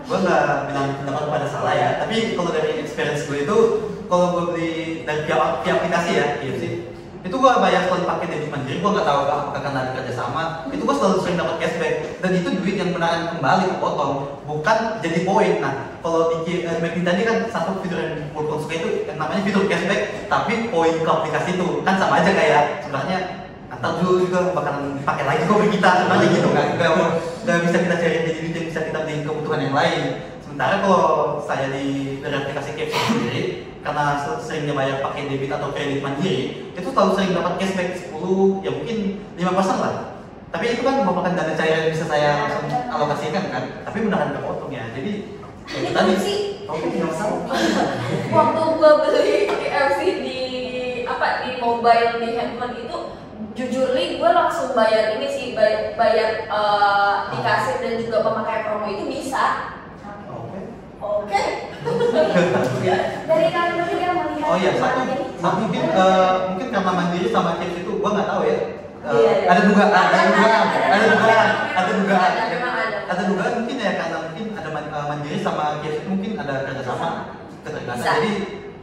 Gue nggak bilang pendapat pada salah ya, tapi kalau dari experience gue itu, kalau gue beli dari pihak aplikasi ya, KFC, itu gue bayar sekali pakai debit mandiri, gue nggak tahu apakah karena ada kerjasama, itu gue selalu sering dapat cashback, dan itu duit yang beneran kembali kepotong, bukan jadi poin. Nah kalau di McD tadi kan satu fitur yang gue suka itu yang namanya fitur cashback, tapi poin ke aplikasi itu kan sama aja kayak sebenarnya antar dulu juga bakalan pakai lagi kok kita sebenarnya gitu kan, nggak bisa kita cari jadi duit yang bisa kita beli kebutuhan yang lain. Sementara kalau saya dari aplikasi KFC sendiri, karena seringnya bayar pakai debit atau kredit mandiri, itu selalu sering dapat cashback 10, ya mungkin 5% lah. Tapi itu kan merupakan dana cair yang bisa saya langsung alokasikan kan, tapi beneran kepotong ya. Jadi itu tadi sih. Waktu gua beli KFC di mobile di handphone itu jujur nih gue langsung bayar ini sih, bayar di kasir dan juga pemakai promo itu bisa. Oke. Dari kalian berdua melihat Oh iya, gimana jadi? mungkin karena Mandiri sama Kips itu gue nggak tahu ya. Iya. Ada dugaan Ada. mungkin ya, karena mungkin ada Mandiri sama Kips itu mungkin ada kerjasama keterikatan. Bisa. Jadi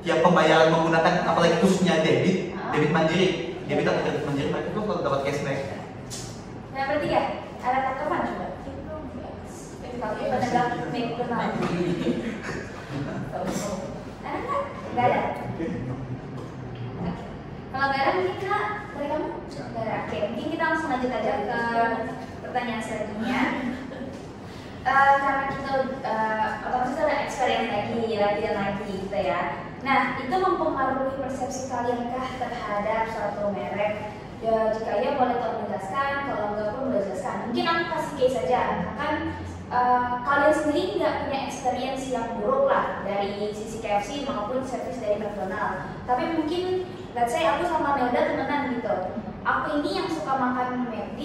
tiap pembayaran menggunakan apalagi khususnya debit Mandiri, debit atau kredit Mandiri, mereka itu kalau dapat cashback. Nah, bertiga ada tanggapan coba. Tapi penegak McDonald. Ada nggak? Nggak ada. Kalau nggak ada mungkin Kak, dari kamu? Nggak ada. Oke, mungkin kita langsung lanjut aja ke pertanyaan selanjutnya. Karena kita otomatis ada experience lagi gitu ya. Nah, itu mempengaruhi persepsi kalian kah terhadap suatu merek? Ya, jika iya boleh tolong menjelaskan, kalau enggak pun boleh jelaskan. Mungkin aku kasih case saja, kan kalian sendiri nggak punya experience yang buruk lah dari sisi KFC maupun service dari McDonald. Tapi mungkin, let's say aku sama Melda temenan gitu. Aku ini yang suka makan McD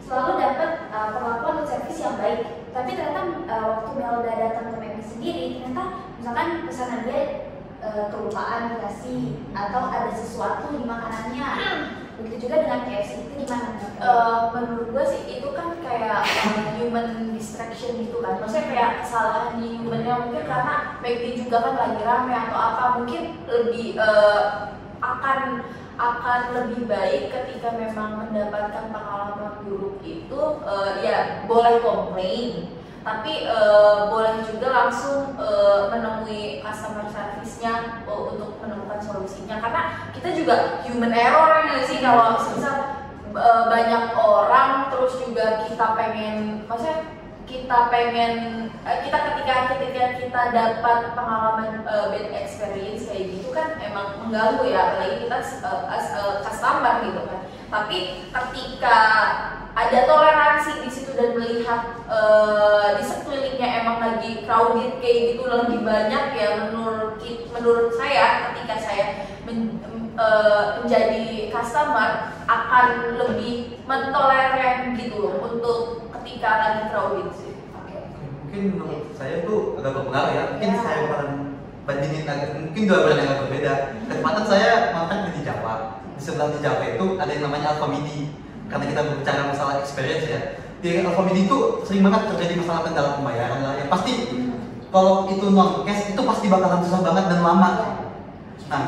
selalu dapat perlakuan dan service yang baik. Tapi ternyata waktu Melda datang ke McD sendiri, ternyata misalkan pesanan dia kelupaan dikasih atau ada sesuatu di makanannya. Begitu juga dengan KFC, itu gimana? Menurut gue sih itu kan kayak human distraction gitu kan. Maksudnya kayak kesalahan di humannya, mungkin karena McD juga kan lagi rame atau apa, mungkin lebih akan lebih baik ketika memang mendapatkan pengalaman buruk itu ya boleh komplain, tapi boleh juga langsung menemui customer service-nya untuk menemukan solusinya, karena kita juga human error ya sih. Kalau misal banyak orang terus juga kita pengen, maksudnya kita ketika kita dapat pengalaman bad experience kayak gitu kan emang mengganggu ya, apalagi kita as customer gitu kan. Tapi ketika ada toleransi di situ dan melihat di sekelilingnya emang lagi crowded kayak gitu, lebih banyak ya, menurut saya ketika saya menjadi customer akan lebih mentoleran gitu loh untuk ketika lagi crowded sih. Mungkin menurut saya itu agak berpengaruh ya. Mungkin saya bakalan bandingin mungkin dua brand yang agak berbeda. Ketepatan saya makan di Java. Di sebelah di Java itu ada yang namanya Alpha Midi. Karena kita berbicara masalah experience ya. Di Alpha Midi itu sering banget terjadi masalah kendala pembayaran lah. Ya pasti kalau itu non cash itu pasti bakalan susah banget dan lama. Nah,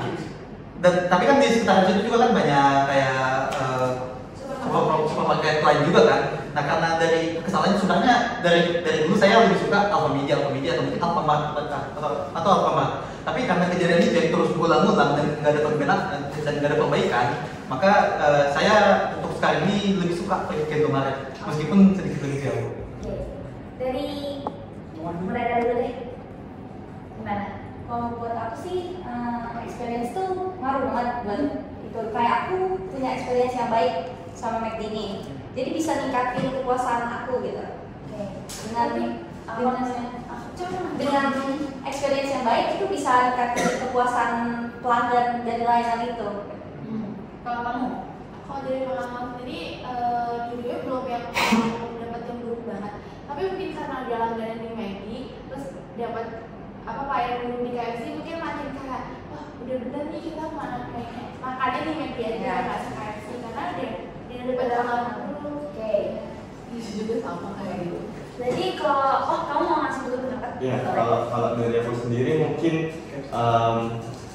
tapi kan di sekitar situ juga kan banyak kayak supermarket lain juga kan. Nah, karena dari kesalahannya sebenarnya dari dulu saya lebih suka Alpha Midi atau mungkin Alfamart atau Alfamart. Tapi karena kejadian ini jadi terus berulang-ulang dan nggak ada perbaikan, maka saya untuk sekarang ini lebih suka pakai Indomaret meskipun sedikit lebih jauh. Oke. Dari mereka dulu deh. Gimana? Kalau buat aku sih experience tuh ngaruh banget buat itu. Kayak aku punya experience yang baik sama McD ini, jadi bisa ningkatin kepuasan aku gitu. Oke. Dengan experience yang baik itu bisa ningkatin kepuasan pelanggan dari layanan itu. Kalau kamu? Kalau dari pengalaman sendiri, jujurnya belum dapat yang buruk banget. Tapi mungkin karena dia langganan di McD, terus dapat pelayanan buruk di KFC, mungkin makin kayak wah udah bener nih kita makannya di McD aja nggak se KFC, karena dia dapat pengalaman buruk. Oke. Bisa juga sama kayak gitu. Jadi kalau kamu mau ngasih dulu pendapat? Ya, kalau dari aku sendiri mungkin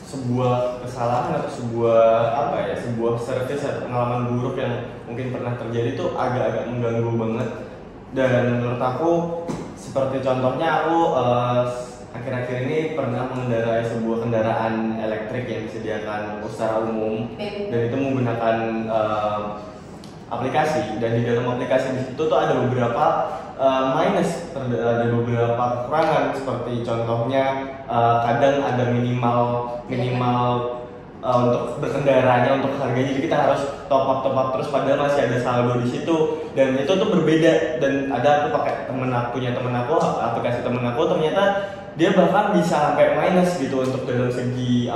sebuah kesalahan atau sebuah service atau pengalaman buruk yang mungkin pernah terjadi itu agak-agak mengganggu banget. Dan menurut aku seperti contohnya aku akhir-akhir ini pernah mengendarai sebuah kendaraan elektrik yang disediakan secara umum dan itu menggunakan aplikasi, dan di dalam aplikasi di situ tuh ada beberapa minus, ada beberapa kekurangan, seperti contohnya kadang ada minimal untuk berkendaranya, untuk harganya, jadi kita harus top up terus padahal masih ada saldo di situ, dan itu tuh berbeda. Dan ada aku pakai aplikasi temen aku ternyata dia bahkan bisa sampai minus gitu untuk dalam segi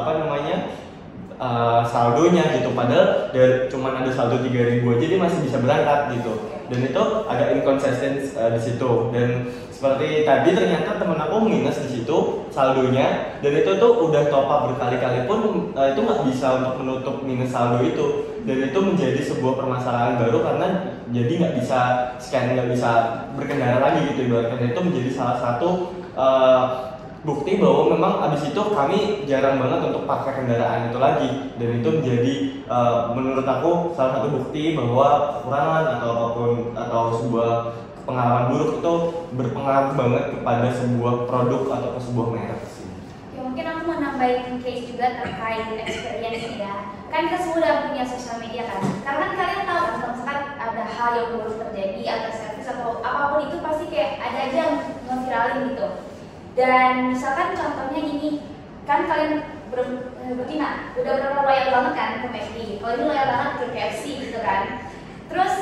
saldonya gitu, padahal cuman ada saldo 3.000 aja dia masih bisa berangkat gitu. Dan itu ada inconsistency di situ. Dan seperti tadi ternyata temen aku minus di situ saldonya, dan itu tuh udah top up berkali-kali pun itu nggak bisa untuk menutup minus saldo itu. Dan itu menjadi sebuah permasalahan baru karena jadi nggak bisa scan, nggak bisa berkendara lagi gitu ibaratnya. Dan itu menjadi salah satu bukti bahwa memang abis itu kami jarang banget untuk pakai kendaraan itu lagi. Dan itu menjadi menurut aku salah satu bukti bahwa kekurangan atau apapun atau sebuah pengalaman buruk itu berpengaruh banget kepada sebuah produk atau ke sebuah merek sih. Ya, mungkin aku mau nambahin case juga terkait experience ya. Kan kita semua udah punya sosial media kan. Karena kan kalian tahu kalau misalkan ada hal yang buruk terjadi atau service atau apapun itu pasti kayak ada aja yang nge-viralin gitu. Dan misalkan contohnya gini, kan kalian betina udah berapa loyal banget kan ke McD. Kalau ini loyal banget ke KFC gitu kan. Terus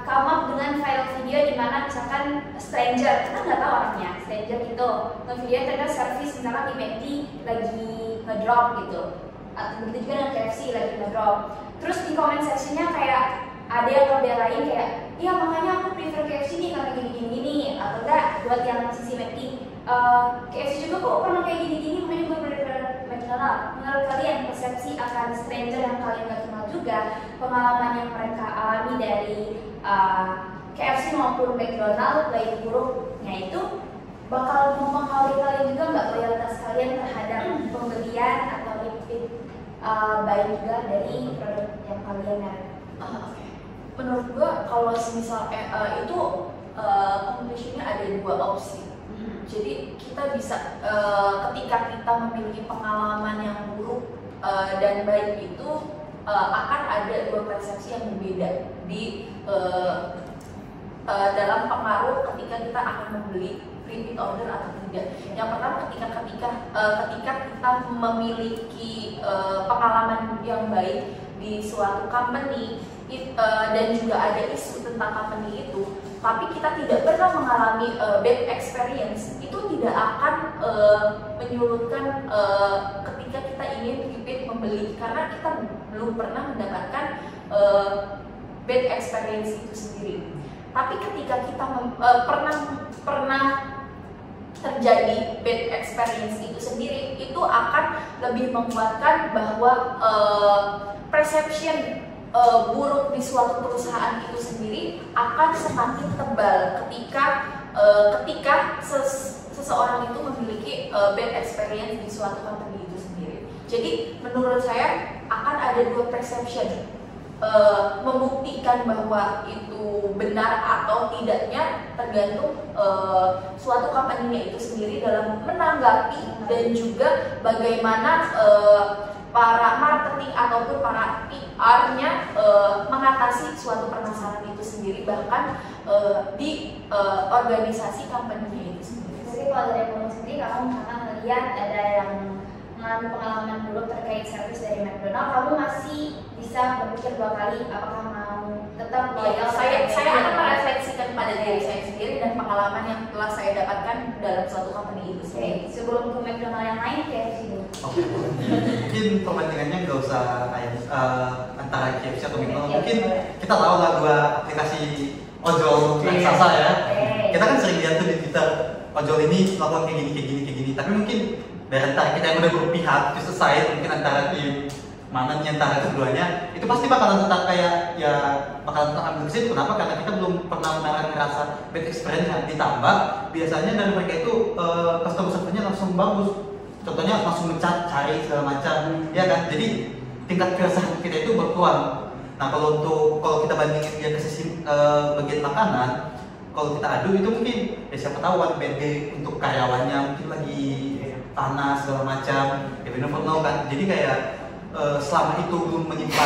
come up dengan viral video di mana misalkan stranger, kita nggak tahu orangnya, stranger gitu, nge-video ternyata service misalkan di McD lagi ngedrop gitu, atau begitu juga dengan KFC lagi ngedrop. Terus di comment sectionnya kayak ada yang ngebelain kayak, iya makanya aku prefer KFC nih karena gini-gini, atau enggak buat yang sisi McD, KFC juga kok pernah kayak gini-gini, makanya gue prefer McDonald. Menurut kalian persepsi akan stranger yang kalian gak kenal juga, pengalaman yang mereka alami dari KFC maupun McDonald baik buruknya itu bakal mempengaruhi kalian juga nggak, loyalitas kalian terhadap pembelian atau repeat baik juga dari produk yang kalian merek. Menurut gua kalau semisal itu conclusionnya ada dua opsi. Jadi kita bisa ketika kita memiliki pengalaman yang buruk dan baik itu akan ada dua persepsi yang berbeda di dalam pengaruh ketika kita akan membeli repeat order atau tidak. Yang pertama ketika kita memiliki pengalaman yang baik di suatu company dan juga ada isu tentang company itu, tapi kita tidak pernah mengalami bad experience, itu tidak akan menyurutkan ketika kita ingin repeat membeli, karena kita belum pernah mendapatkan bad experience itu sendiri. Tapi ketika kita pernah terjadi bad experience itu sendiri, itu akan lebih menguatkan bahwa perception buruk di suatu perusahaan itu sendiri akan semakin tebal ketika seseorang itu memiliki bad experience di suatu company itu sendiri. Jadi menurut saya akan ada dua perception, membuktikan bahwa itu benar atau tidaknya tergantung suatu company itu sendiri dalam menanggapi dan juga bagaimana para marketing ataupun para PR-nya mengatasi suatu permasalahan itu sendiri, bahkan di organisasi company itu sendiri. Jadi kalau dari kamu sendiri, kamu misalkan melihat ada yang mengalami pengalaman buruk terkait service dari McDonald, kamu masih bisa berpikir dua kali apakah mau tetap loyal? Saya akan merefleksikan pada diri saya sendiri dan pengalaman yang telah saya dapatkan dalam suatu company itu sendiri. Sebelum ke McDonald yang lain, KFC dulu. Mungkin perbandingannya nggak usah kayak antara KFC atau McDonald. Mungkin kita tahu lah dua aplikasi ojol raksasa ya. Kita kan sering lihat tuh di Twitter, ojol ini melakukan kayak gini. Tapi mungkin dari antara kita yang udah berpihak, itu selesai, mungkin antara tim mana nih antara keduanya, itu pasti bakalan tetap kayak ya bakalan tetap ambil kesin. Kenapa? Karena kita belum pernah ngerasa bad experience yang ditambah. Biasanya dari mereka itu customer service-nya langsung bagus. Contohnya langsung mencat, cari segala macam, ya kan? Jadi tingkat keresahan kita itu berkurang. Nah kalau kita bandingin dia ke sisi bagian makanan, kalau kita adu itu mungkin ya siapa tahu one bad day untuk karyawannya mungkin lagi panas segala macam, ya benar tahu kan. Jadi kayak selama itu belum menimpa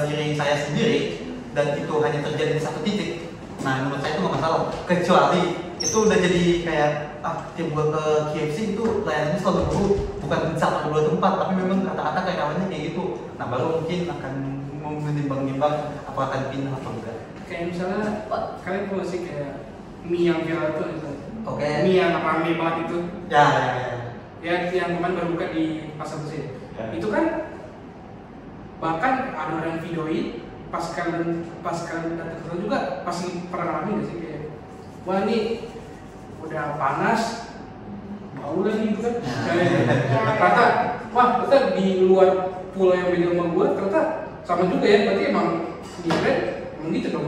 diri saya sendiri dan itu hanya terjadi di satu titik, nah menurut saya itu nggak masalah. Kecuali itu udah jadi kayak tiap gua ke KFC itu layanannya selalu buruk, bukan satu atau dua tempat, tapi memang kata-kata karyawannya kayak gitu. Nah baru mungkin akan menimbang-nimbang apakah akan pindah atau enggak. Kayak misalnya kalian tahu sih kayak mie yang viral itu, Oke. mie yang rame banget itu, Ya. ya yang kemarin baru buka di Pasar Bersih. Itu kan bahkan ada orang yang videoin pas kalian datang ke sana juga pasti pernah ngalamin nggak sih kayak wah ini udah panas bau lagi gitu kan ternyata wah ternyata di luar pulau yang beda sama gua ternyata sama juga ya, berarti emang di brand emang gitu dong.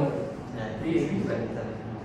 Iya gitu kan.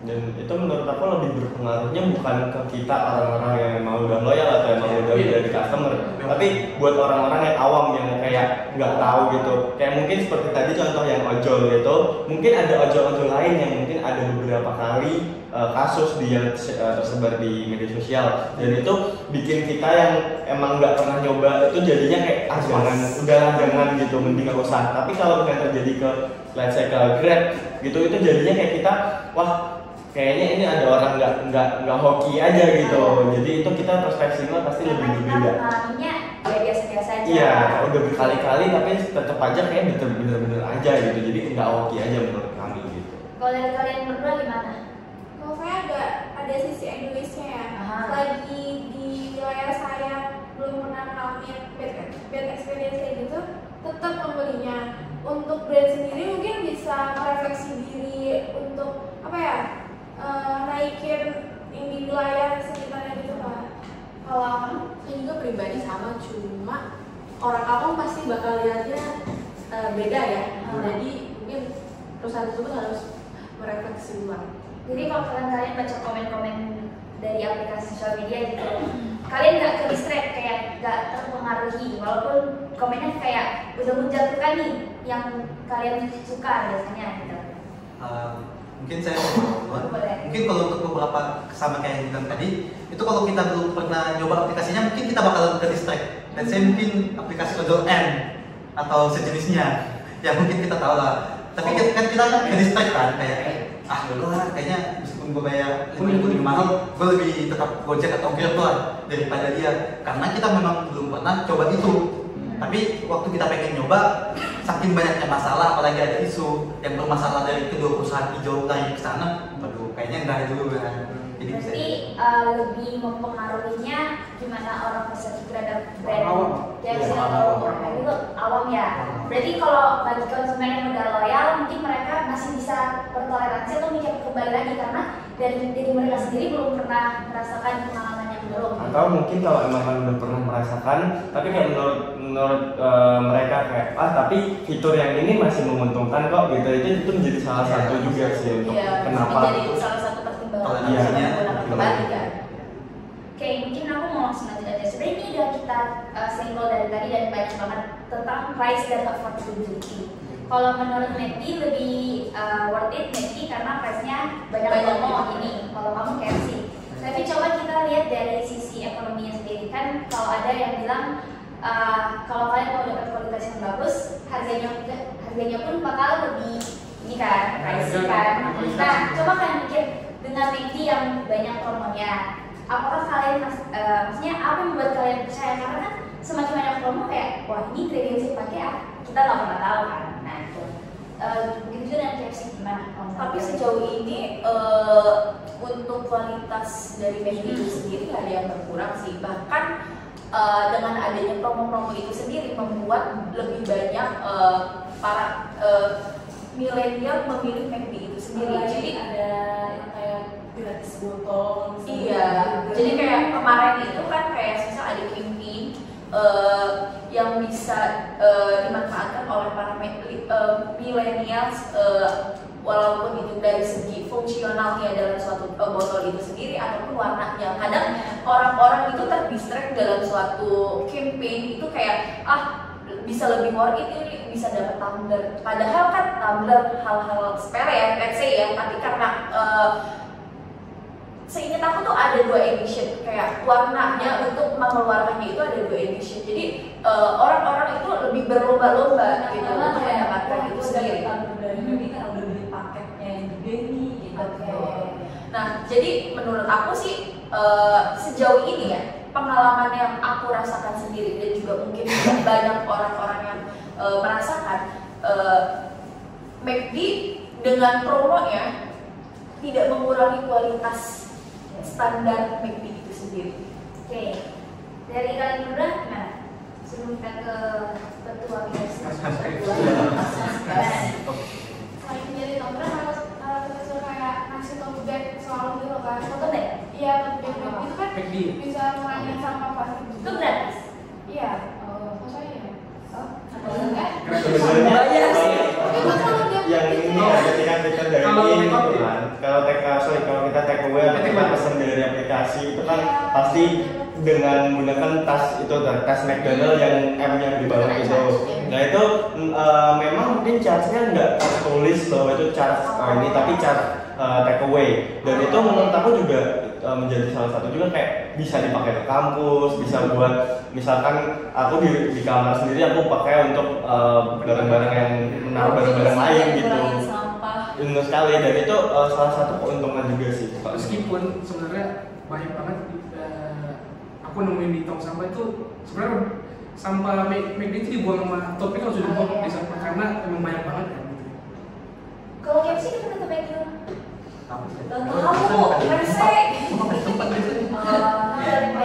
Dan itu menurut aku lebih berpengaruhnya bukan ke kita orang-orang yang emang udah loyal atau emang udah dari customer, tapi buat orang-orang yang awam yang kayak nggak tahu gitu. Kayak mungkin seperti tadi contoh yang ojol gitu, mungkin ada ojol-ojol lain yang mungkin ada beberapa kali kasus yang tersebar di media sosial, dan itu bikin kita yang emang nggak pernah nyoba itu jadinya kayak jangan gitu, mending nggak usah. Tapi kalau misalnya terjadi ke let's say ke Grab gitu, itu jadinya kayak kita wah kayaknya ini ada orang nggak hoki aja gitu. Jadi itu kita perspektifnya pasti lebih berbeda. Namanya ya biasa-biasa aja. Iya, udah berkali-kali tapi tetap aja kayak bener-bener aja gitu. Jadi nggak hoki aja menurut kami gitu. Kalau dari kalian berdua gimana? Kalau saya ada sisi egoisnya ya. Lagi di wilayah saya belum pernah ngalamin bad experience kayak gitu, tetap membelinya. Untuk brand sendiri mungkin bisa merefleksi diri untuk apa ya, naikin yang di wilayah sekitarnya gitu kan. Kalau aku juga pribadi sama, cuma orang awam pasti bakal lihatnya beda ya. Jadi mungkin perusahaan tersebut harus merefleksi ulang. Jadi kalau kalian baca komen-komen dari aplikasi sosial media gitu, kalian nggak ke distract, kayak nggak terpengaruhi, walaupun komennya kayak udah menjatuhkan nih yang kalian suka biasanya gitu. Mungkin saya mungkin kalau untuk beberapa sama kayak yang bilang tadi, itu kalau kita belum pernah nyoba aplikasinya mungkin kita bakal ke distract. Dan saya mungkin aplikasi ojol M atau sejenisnya yang mungkin kita tahu lah. Tapi kan kita ke distract kan, kayak udah lah, kayaknya meskipun gue bayar lebih mahal, gue lebih tetap Gojek atau Grab lah daripada dia, karena kita memang belum pernah coba itu. Tapi waktu kita pengen nyoba, saking banyaknya masalah, apalagi ada isu yang bermasalah dari kedua perusahaan hijau naik ke sana, waduh kayaknya enggak dulu kan. Jadi berarti lebih mempengaruhinya gimana orang persepsi terhadap brand. Ya bisa orang itu awam ya. Berarti kalau bagi konsumen yang udah loyal, mungkin mereka masih bisa bertoleransi atau mikir kembali lagi karena dari mereka sendiri belum pernah merasakan pengalaman yang buruk. Atau mungkin kalau emang udah pernah merasakan, tapi kayak menurut mereka kayak tapi fitur yang ini masih menguntungkan kok gitu. Itu menjadi salah satu juga sih untuk kenapa. Menjadi salah satu pertimbangan menggunakan kembali kan. Oke, mungkin aku mau langsung lanjut aja. Sebenarnya ini udah kita single dari tadi dan banyak banget tentang price dan affordability. Kalau menurut Meti lebih worth it Meti karena price-nya banyak ngomong ini. Kalau kamu KFC. Tapi coba kita lihat dari sisi ekonominya sendiri kan. Kalau ada yang bilang kalau kalian mau dapat kualitas yang bagus, harganya pun bakal lebih ini kan, pricey kan. Nah, coba kalian mikir dengan Meti yang banyak promonya. Apakah kalian maksudnya apa yang membuat kalian percaya? Karena kan semakin banyak promo kayak wah ini ingredients yang pakai kita nggak pernah tahu kan. Nah itu begitu juga dengan KFC gimana? Tapi sejauh ini untuk kualitas dari menu itu sendiri nggak ada yang berkurang sih. Bahkan dengan adanya promo-promo itu sendiri membuat lebih banyak para milenial memilih McD itu sendiri. Jadi ada yang kayak gratis botol. Iya, jadi kayak kemarin itu kan kayak misal ada campaign yang bisa dimanfaatkan oleh para millennials walaupun itu dari segi fungsionalnya dalam suatu botol itu sendiri ataupun warnanya. Kadang orang-orang itu terdistract dalam suatu campaign itu kayak bisa lebih worth it ini bisa dapat tumbler. Padahal kan tumbler hal-hal sepele ya, let's say ya, tapi karena seingat aku tuh ada 2 edition, kayak warnanya untuk mengeluarkannya itu ada 2 edition. Jadi orang-orang itu lebih berlomba-lomba gitu untuk mendapatkan itu sendiri. Ini kan udah beli paketnya yang gede nih gitu. Nah, jadi menurut aku sih sejauh ini ya pengalaman yang aku rasakan sendiri dan juga mungkin banyak orang-orang yang merasakan McD dengan promonya tidak mengurangi kualitas standar McD itu sendiri. Oke, dari kalian berdua gimana? sebelum kita ke ketua KFC. Selain jadi dokter harus suka kayak ngasih tote bag selalu gitu kan. Tote bag? Iya, tote bag itu kan McD. bisa ngurangin sampah plastik Itu juga. gratis. Iya. Masa iya? Sebenarnya Itu kalau dia yang ini ada fitur dari Kalau ini take gitu kan. Kalau kita take away atau kita pesan dari aplikasi itu kan pasti dengan menggunakan tas itu tas McDonald yang M-nya di bawah itu. Nah itu memang mungkin charge-nya nggak tertulis bahwa itu charge ini tapi charge take away. Dan itu menurut aku juga menjadi salah satu juga kayak bisa dipakai ke kampus, bisa buat misalkan aku di kamar sendiri aku pakai untuk barang-barang yang menaruh barang-barang lain gitu. Benar sekali, dan itu salah satu keuntungan juga sih. Meskipun sebenarnya banyak banget aku nemuin di tong sampah itu sebenarnya sampah McD itu dibuang sama topik kalau sudah dibuang di sampah karena emang banyak banget kan. Kalau KFC kita tetap baik dulu. Tahu, resek. Tempat biasanya.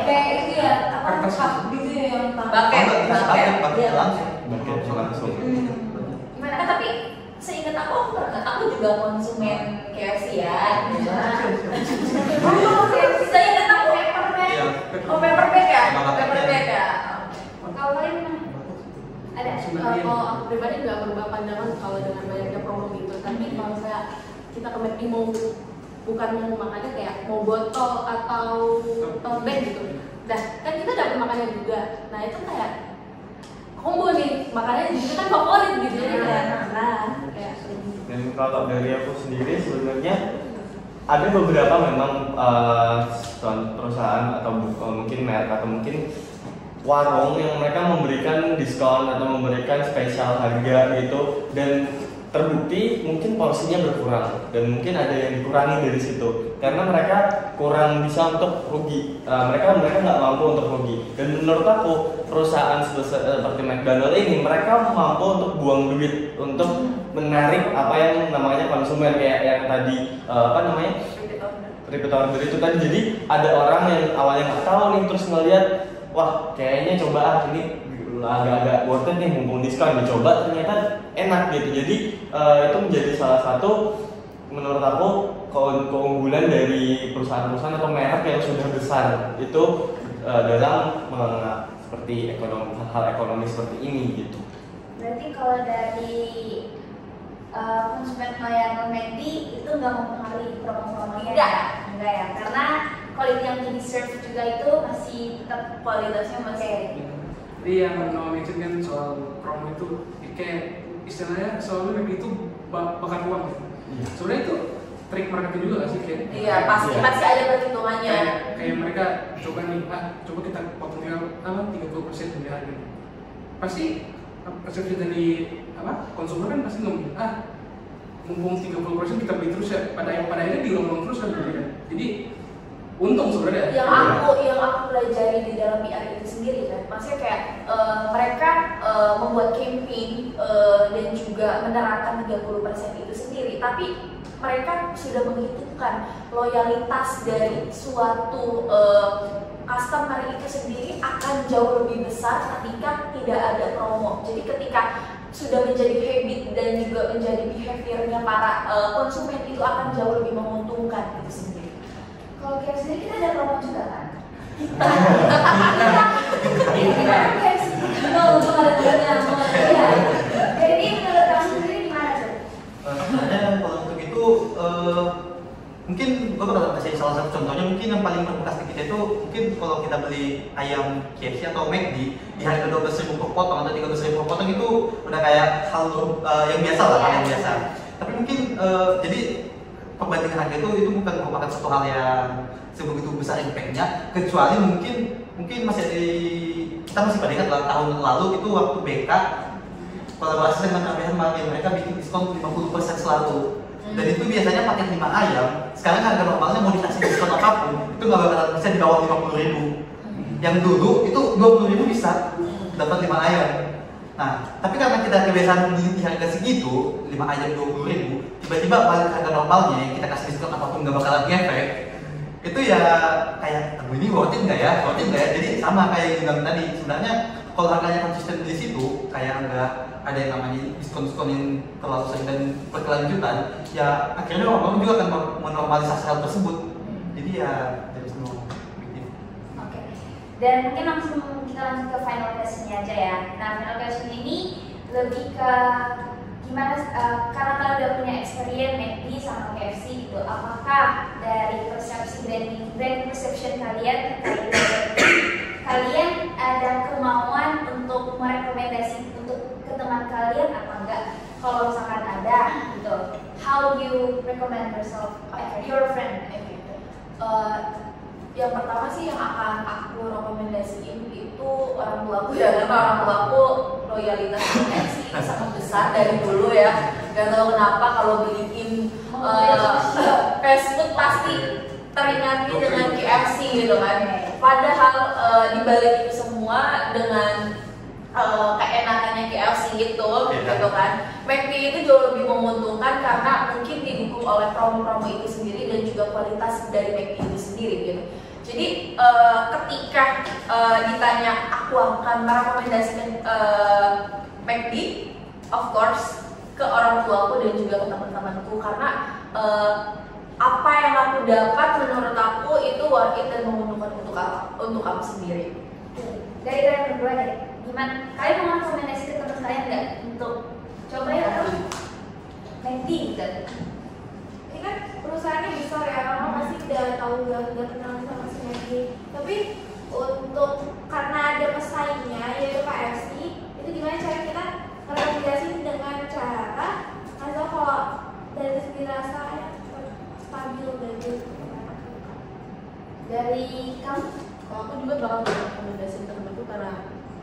Kayak itu ya, apa Kertas. cup gitu ya yang Pakai Iya. langsung. Gimana? Tapi seingat aku juga konsumen KFC ya. Seingat aku peppermint. Iya. Oh, paper bag ya? Sama Paper papernya. bag ya? Kalau kalian gimana? Ada? Kalau aku pribadi nggak berubah pandangan kalau dengan banyaknya promo gitu. Tapi kalau saya kita ke McD mau bukan mau makannya kayak mau botol atau tote bag gitu. Dah kan kita dapat makannya juga. Nah itu kayak combo nih makannya juga kan favorit gitu ya kan. Nah kayak Dan kalau dari aku sendiri sebenarnya ada beberapa memang perusahaan atau mungkin merek atau mungkin warung yang mereka memberikan diskon atau memberikan spesial harga gitu, dan terbukti mungkin porsinya berkurang dan mungkin ada yang dikurangi dari situ karena mereka kurang bisa untuk rugi, mereka nggak mampu untuk rugi. Dan menurut aku perusahaan seperti McDonald ini mereka mampu untuk buang duit untuk menarik apa yang namanya konsumen, kayak yang tadi repeat order itu tadi. Jadi ada orang yang awalnya nggak tahu nih terus ngeliat, wah kayaknya coba ini agak-agak worth it nih mumpung diskon, dicoba ternyata enak gitu. Jadi itu menjadi salah satu menurut aku keunggulan dari perusahaan-perusahaan atau merek yang sudah besar itu dalam seperti hal ekonomi seperti ini gitu. Berarti kalau dari konsumen layanan McD itu nggak mempengaruhi promo-promonya? Enggak ya, karena quality yang di serve juga itu masih tetap Kualitasnya masih. Jadi yang no mention kan soal promo itu kayak istilahnya soalnya McD itu bakar uang gitu. Sebenarnya itu trik marketing juga gak sih kayak? Iya, pasti ada perhitungannya. Kayak mereka coba nih, coba kita potongnya 30% dari harga. Pasti persepsi dari konsumen kan pasti ngomong, mumpung 30% kita beli terus ya. Pada akhirnya diulang-ulang terus kan. Jadi untung sebenarnya. Yang aku pelajari di dalam PR itu sendiri kan, maksudnya kayak mereka membuat campaign dan juga menerapkan 30% itu sendiri, tapi mereka sudah menghitungkan loyalitas dari suatu customer itu sendiri akan jauh lebih besar ketika tidak ada promo. Jadi ketika sudah menjadi habit dan juga menjadi behaviornya para konsumen itu akan jauh lebih menguntungkan itu sendiri. Kalau KFC sendiri kita ada promo juga kan? Kita KFC untuk ada tujuannya. Iya. Jadi menurut kamu sendiri gimana tuh? Sebenarnya kalau untuk itu mungkin gue bakal kasih salah satu contohnya. Mungkin yang paling berbekas di kita itu mungkin kalau kita beli ayam KFC atau McD di harga 12.000 per potong atau 13.000 per potong itu udah kayak hal yang biasa lah, yang biasa. Tapi mungkin jadi perbandingan harga itu bukan merupakan satu hal yang sebegitu besar impact-nya, kecuali mungkin masih kita masih pada ingat lah tahun lalu itu waktu BK kolaborasi dengan Abraham Martin, mereka bikin diskon 50% selalu. Dan itu biasanya paket 5 ayam. Sekarang harga normalnya mau dikasih diskon apapun itu nggak bakalan bisa di bawah 50.000. Yang dulu itu 20.000 bisa dapat 5 ayam. Nah, tapi karena kita kebiasaan beli di harga segitu, 5 ayam 20.000, tiba-tiba balik harga normalnya yang kita kasih diskon apapun nggak bakalan ngefek. Itu ya kayak, ini worth it nggak ya? Jadi sama kayak yang bilang tadi, sebenarnya kalau harganya konsisten di situ, kayak nggak ada yang namanya diskon-diskon yang terlalu sering dan berkelanjutan, ya akhirnya orang-orang juga akan menormalisasi hal tersebut. Jadi ya dari semua. Oke. Dan mungkin langsung kita lanjut ke final question-nya aja ya. Nah, final question ini lebih ke gimana, karena kalian udah punya experience McD sama KFC gitu, apakah dari persepsi brand perception kalian kalian ada kemauan untuk merekomendasi untuk ke teman kalian apa enggak? Kalau misalkan ada gitu, how you recommend yourself, your friend? Yang pertama sih yang akan aku rekomendasiin itu orang tuaku ya, karena orang tuaku loyalitas KFC itu sangat besar dari dulu ya. Gak tahu kenapa kalau beliin fast food pasti teringatnya dengan KFC gitu kan. Padahal dibalik itu semua dengan keenakannya KFC gitu kan. McD itu jauh lebih menguntungkan karena mungkin didukung oleh promo-promo itu sendiri dan juga kualitas dari McD itu sendiri gitu. Jadi ketika ditanya aku akan merekomendasikan McD, of course ke orang tuaku dan juga ke teman-temanku karena apa yang aku dapat menurut aku itu worth it dan menguntungkan untuk aku sendiri. Dari kalian berdua deh, gimana? Kalian mau rekomendasi ke teman kalian nggak untuk coba ya McD gitu? Ini kan perusahaannya besar ya, orang pasti udah tahu udah kenal sama si McD. Tapi untuk karena ada pesaingnya yaitu KFC, itu gimana cara kita merekomendasiin dengan cara atau kalau dari segi rasanya stabil dari kamu? Kalau aku juga bakal rekomendasiin temen-temenku karena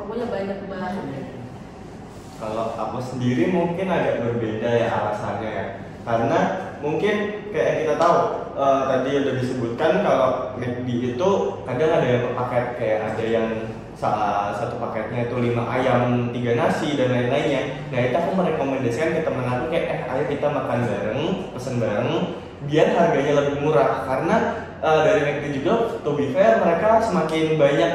promonya banyak banget. Kalau aku sendiri mungkin agak berbeda ya alasannya ya. Karena mungkin kayak kita tahu tadi udah disebutkan kalau McD itu kadang ada yang per paket, kayak ada yang satu paketnya itu 5 ayam 3 nasi dan lain-lainnya. Nah itu aku merekomendasikan ke temen aku kayak ayo kita makan bareng, pesen bareng biar harganya lebih murah. Karena dari McD juga to be fair mereka semakin banyak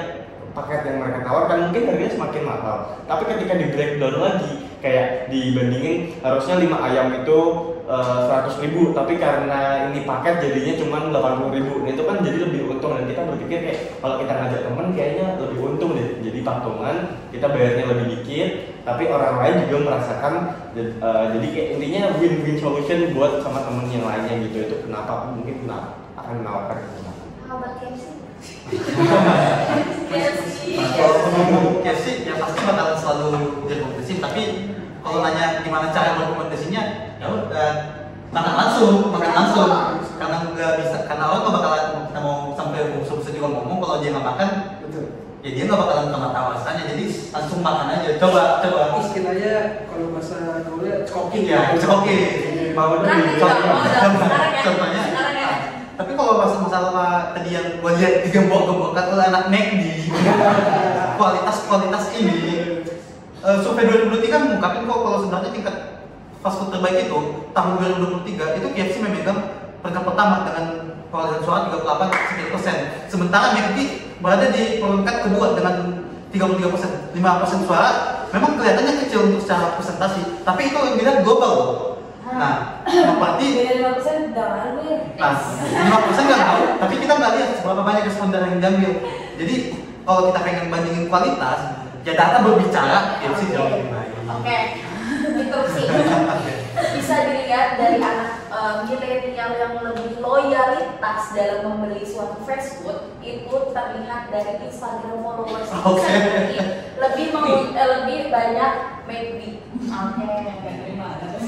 paket yang mereka tawarkan mungkin harganya semakin mahal. Tapi ketika di breakdown lagi kayak dibandingin harusnya 5 ayam itu 100.000 tapi karena ini paket jadinya cuma 80.000. Nah itu kan jadi lebih untung dan kita berpikir kayak kalau kita ngajak temen kayaknya lebih untung deh. Jadi patungan kita bayarnya lebih dikit tapi orang lain juga merasakan jadi kayak intinya win-win solution buat sama temen yang lainnya gitu. Itu kenapa aku mungkin akan menawarkan itu. How about KFC? Kalau ngomong KFC ya pasti bakalan selalu direkomendasiin, tapi kalau nanya gimana cara merekomendasinya, ya udah makan langsung, karena nggak bisa, karena orang nggak bakalan kita mau sampai busuk-busuk juga ngomong kalau dia nggak makan, ya dia nggak bakalan pernah tahu rasanya, jadi langsung makan aja, coba. Istilahnya kalau bahasa gaulnya coking ya, coking. Mau contohnya. Tapi kalau masalah tadi yang gue lihat digembok-gembokkan oleh anak McD, kualitas ini, survei 2023 kan mengungkapkan kok kalau sebenarnya tingkat fast food terbaik itu tahun 2023 itu KFC memegang peringkat pertama dengan perolehan suara 38%. Sementara McD berada di peringkat kedua dengan 33%, 5% suara. Memang kelihatannya kecil untuk secara presentasi, tapi itu yang dilihat global loh. Nah, berarti 5% udah lalu ya. Nah, 5% nggak tahu, tapi kita nggak lihat seberapa banyak responden yang diambil. Jadi kalau kita pengen bandingin kualitas, ya data berbicara, ya sih jauh lebih baik. Oke, interupsi. Bisa dilihat dari anak milenial yang lebih loyalitas dalam membeli suatu fast food itu terlihat dari Instagram followers. Lebih banyak McD.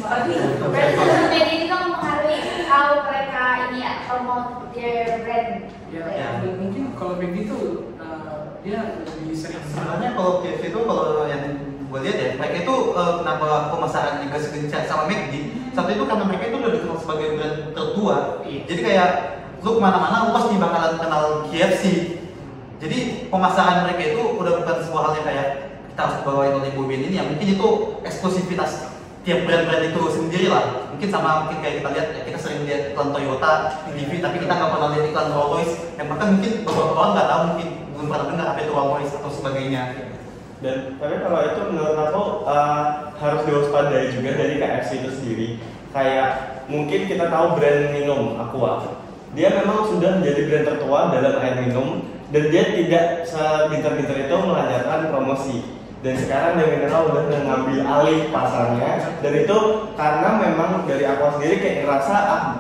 Media ini kan mempengaruhi how mereka ini ya promote their brand. Ya, mungkin kalau McD itu dia lebih sering. Sebenarnya kalau KFC itu kalau yang gue lihat ya, mereka itu kenapa pemasarannya gak segencar sama McD? Satu itu karena mereka itu udah dikenal sebagai brand tertua. Jadi kayak lu kemana-mana lu pasti bakalan kenal KFC. Jadi pemasaran mereka itu udah bukan sebuah hal yang kayak kita harus bawain oleh Bobin ini, yang mungkin itu eksklusivitas tiap brand-brand itu sendiri lah. Mungkin sama mungkin kayak kita lihat ya, kita sering lihat iklan Toyota di TV, tapi kita nggak pernah lihat iklan Rolls Royce, yang bahkan mungkin beberapa orang nggak tahu, mungkin belum pernah dengar apa itu Rolls Royce atau sebagainya. Dan tapi kalau itu menurut aku harus diwaspadai juga dari KFC itu sendiri. Kayak mungkin kita tahu brand minum Aqua, dia memang sudah menjadi brand tertua dalam air minum dan dia tidak sebinter-binter itu melanjutkan promosi. Dan sekarang dia mineral udah mengambil alih pasarnya, dan itu karena memang dari Aqua sendiri kayak ngerasa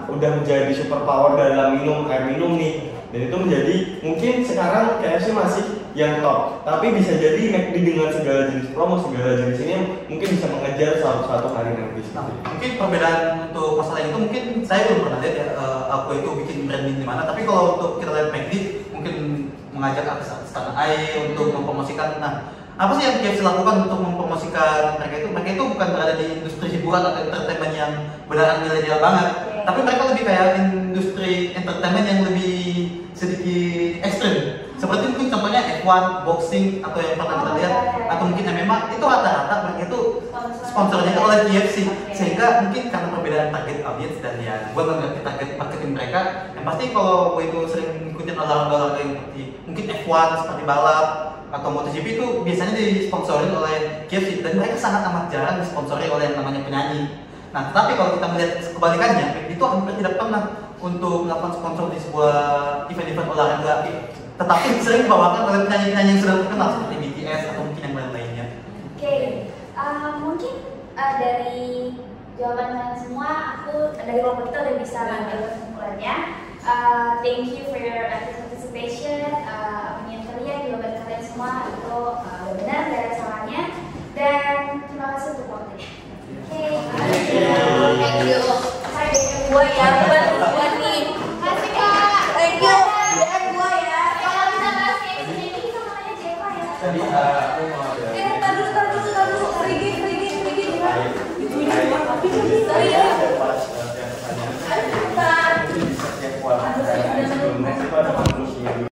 udah menjadi super power dalam minum air minum nih. Dan itu menjadi mungkin sekarang KFC masih yang top, tapi bisa jadi McD dengan segala jenis promo, segala jenis ini mungkin bisa mengejar suatu hari nanti. Nah, mungkin perbedaan untuk masalah itu mungkin saya belum pernah lihat ya, aku itu bikin brand di mana. Tapi kalau untuk kita lihat McD mungkin mengajak artis-artis tanah air untuk mempromosikan. Nah, apa sih yang KFC lakukan untuk mempromosikan mereka itu? Mereka itu bukan berada di industri hiburan atau entertainment yang beneran milenial banget, tapi mereka lebih kayak industri entertainment yang lebih sedikit ekstrim. Seperti mungkin contohnya F1, boxing, atau yang pernah kita lihat, atau mungkin MMA, itu rata-rata mereka itu sponsornya oleh KFC. Sehingga mungkin karena perbedaan target audience dan ya gue nggak ngerti target marketing mereka. Yang pasti kalau gue itu sering ngikutin olahraga yang seperti mungkin F1 seperti balap atau MotoGP itu biasanya disponsorin oleh KFC, dan mereka sangat amat jarang disponsori oleh yang namanya penyanyi. Nah, tapi kalau kita melihat kebalikannya, itu hampir tidak pernah untuk melakukan sponsor di sebuah event-event olahraga, tetapi sering dibawakan oleh penyanyi-penyanyi yang sudah terkenal seperti BTS atau mungkin yang lain-lainnya. Oke, mungkin dari jawaban kalian semua, aku dari kelompok kita udah bisa ngambil kesimpulannya. Thank you for your active participation. Opinion kalian, jawaban kalian semua itu benar, tidak ada salahnya. Dan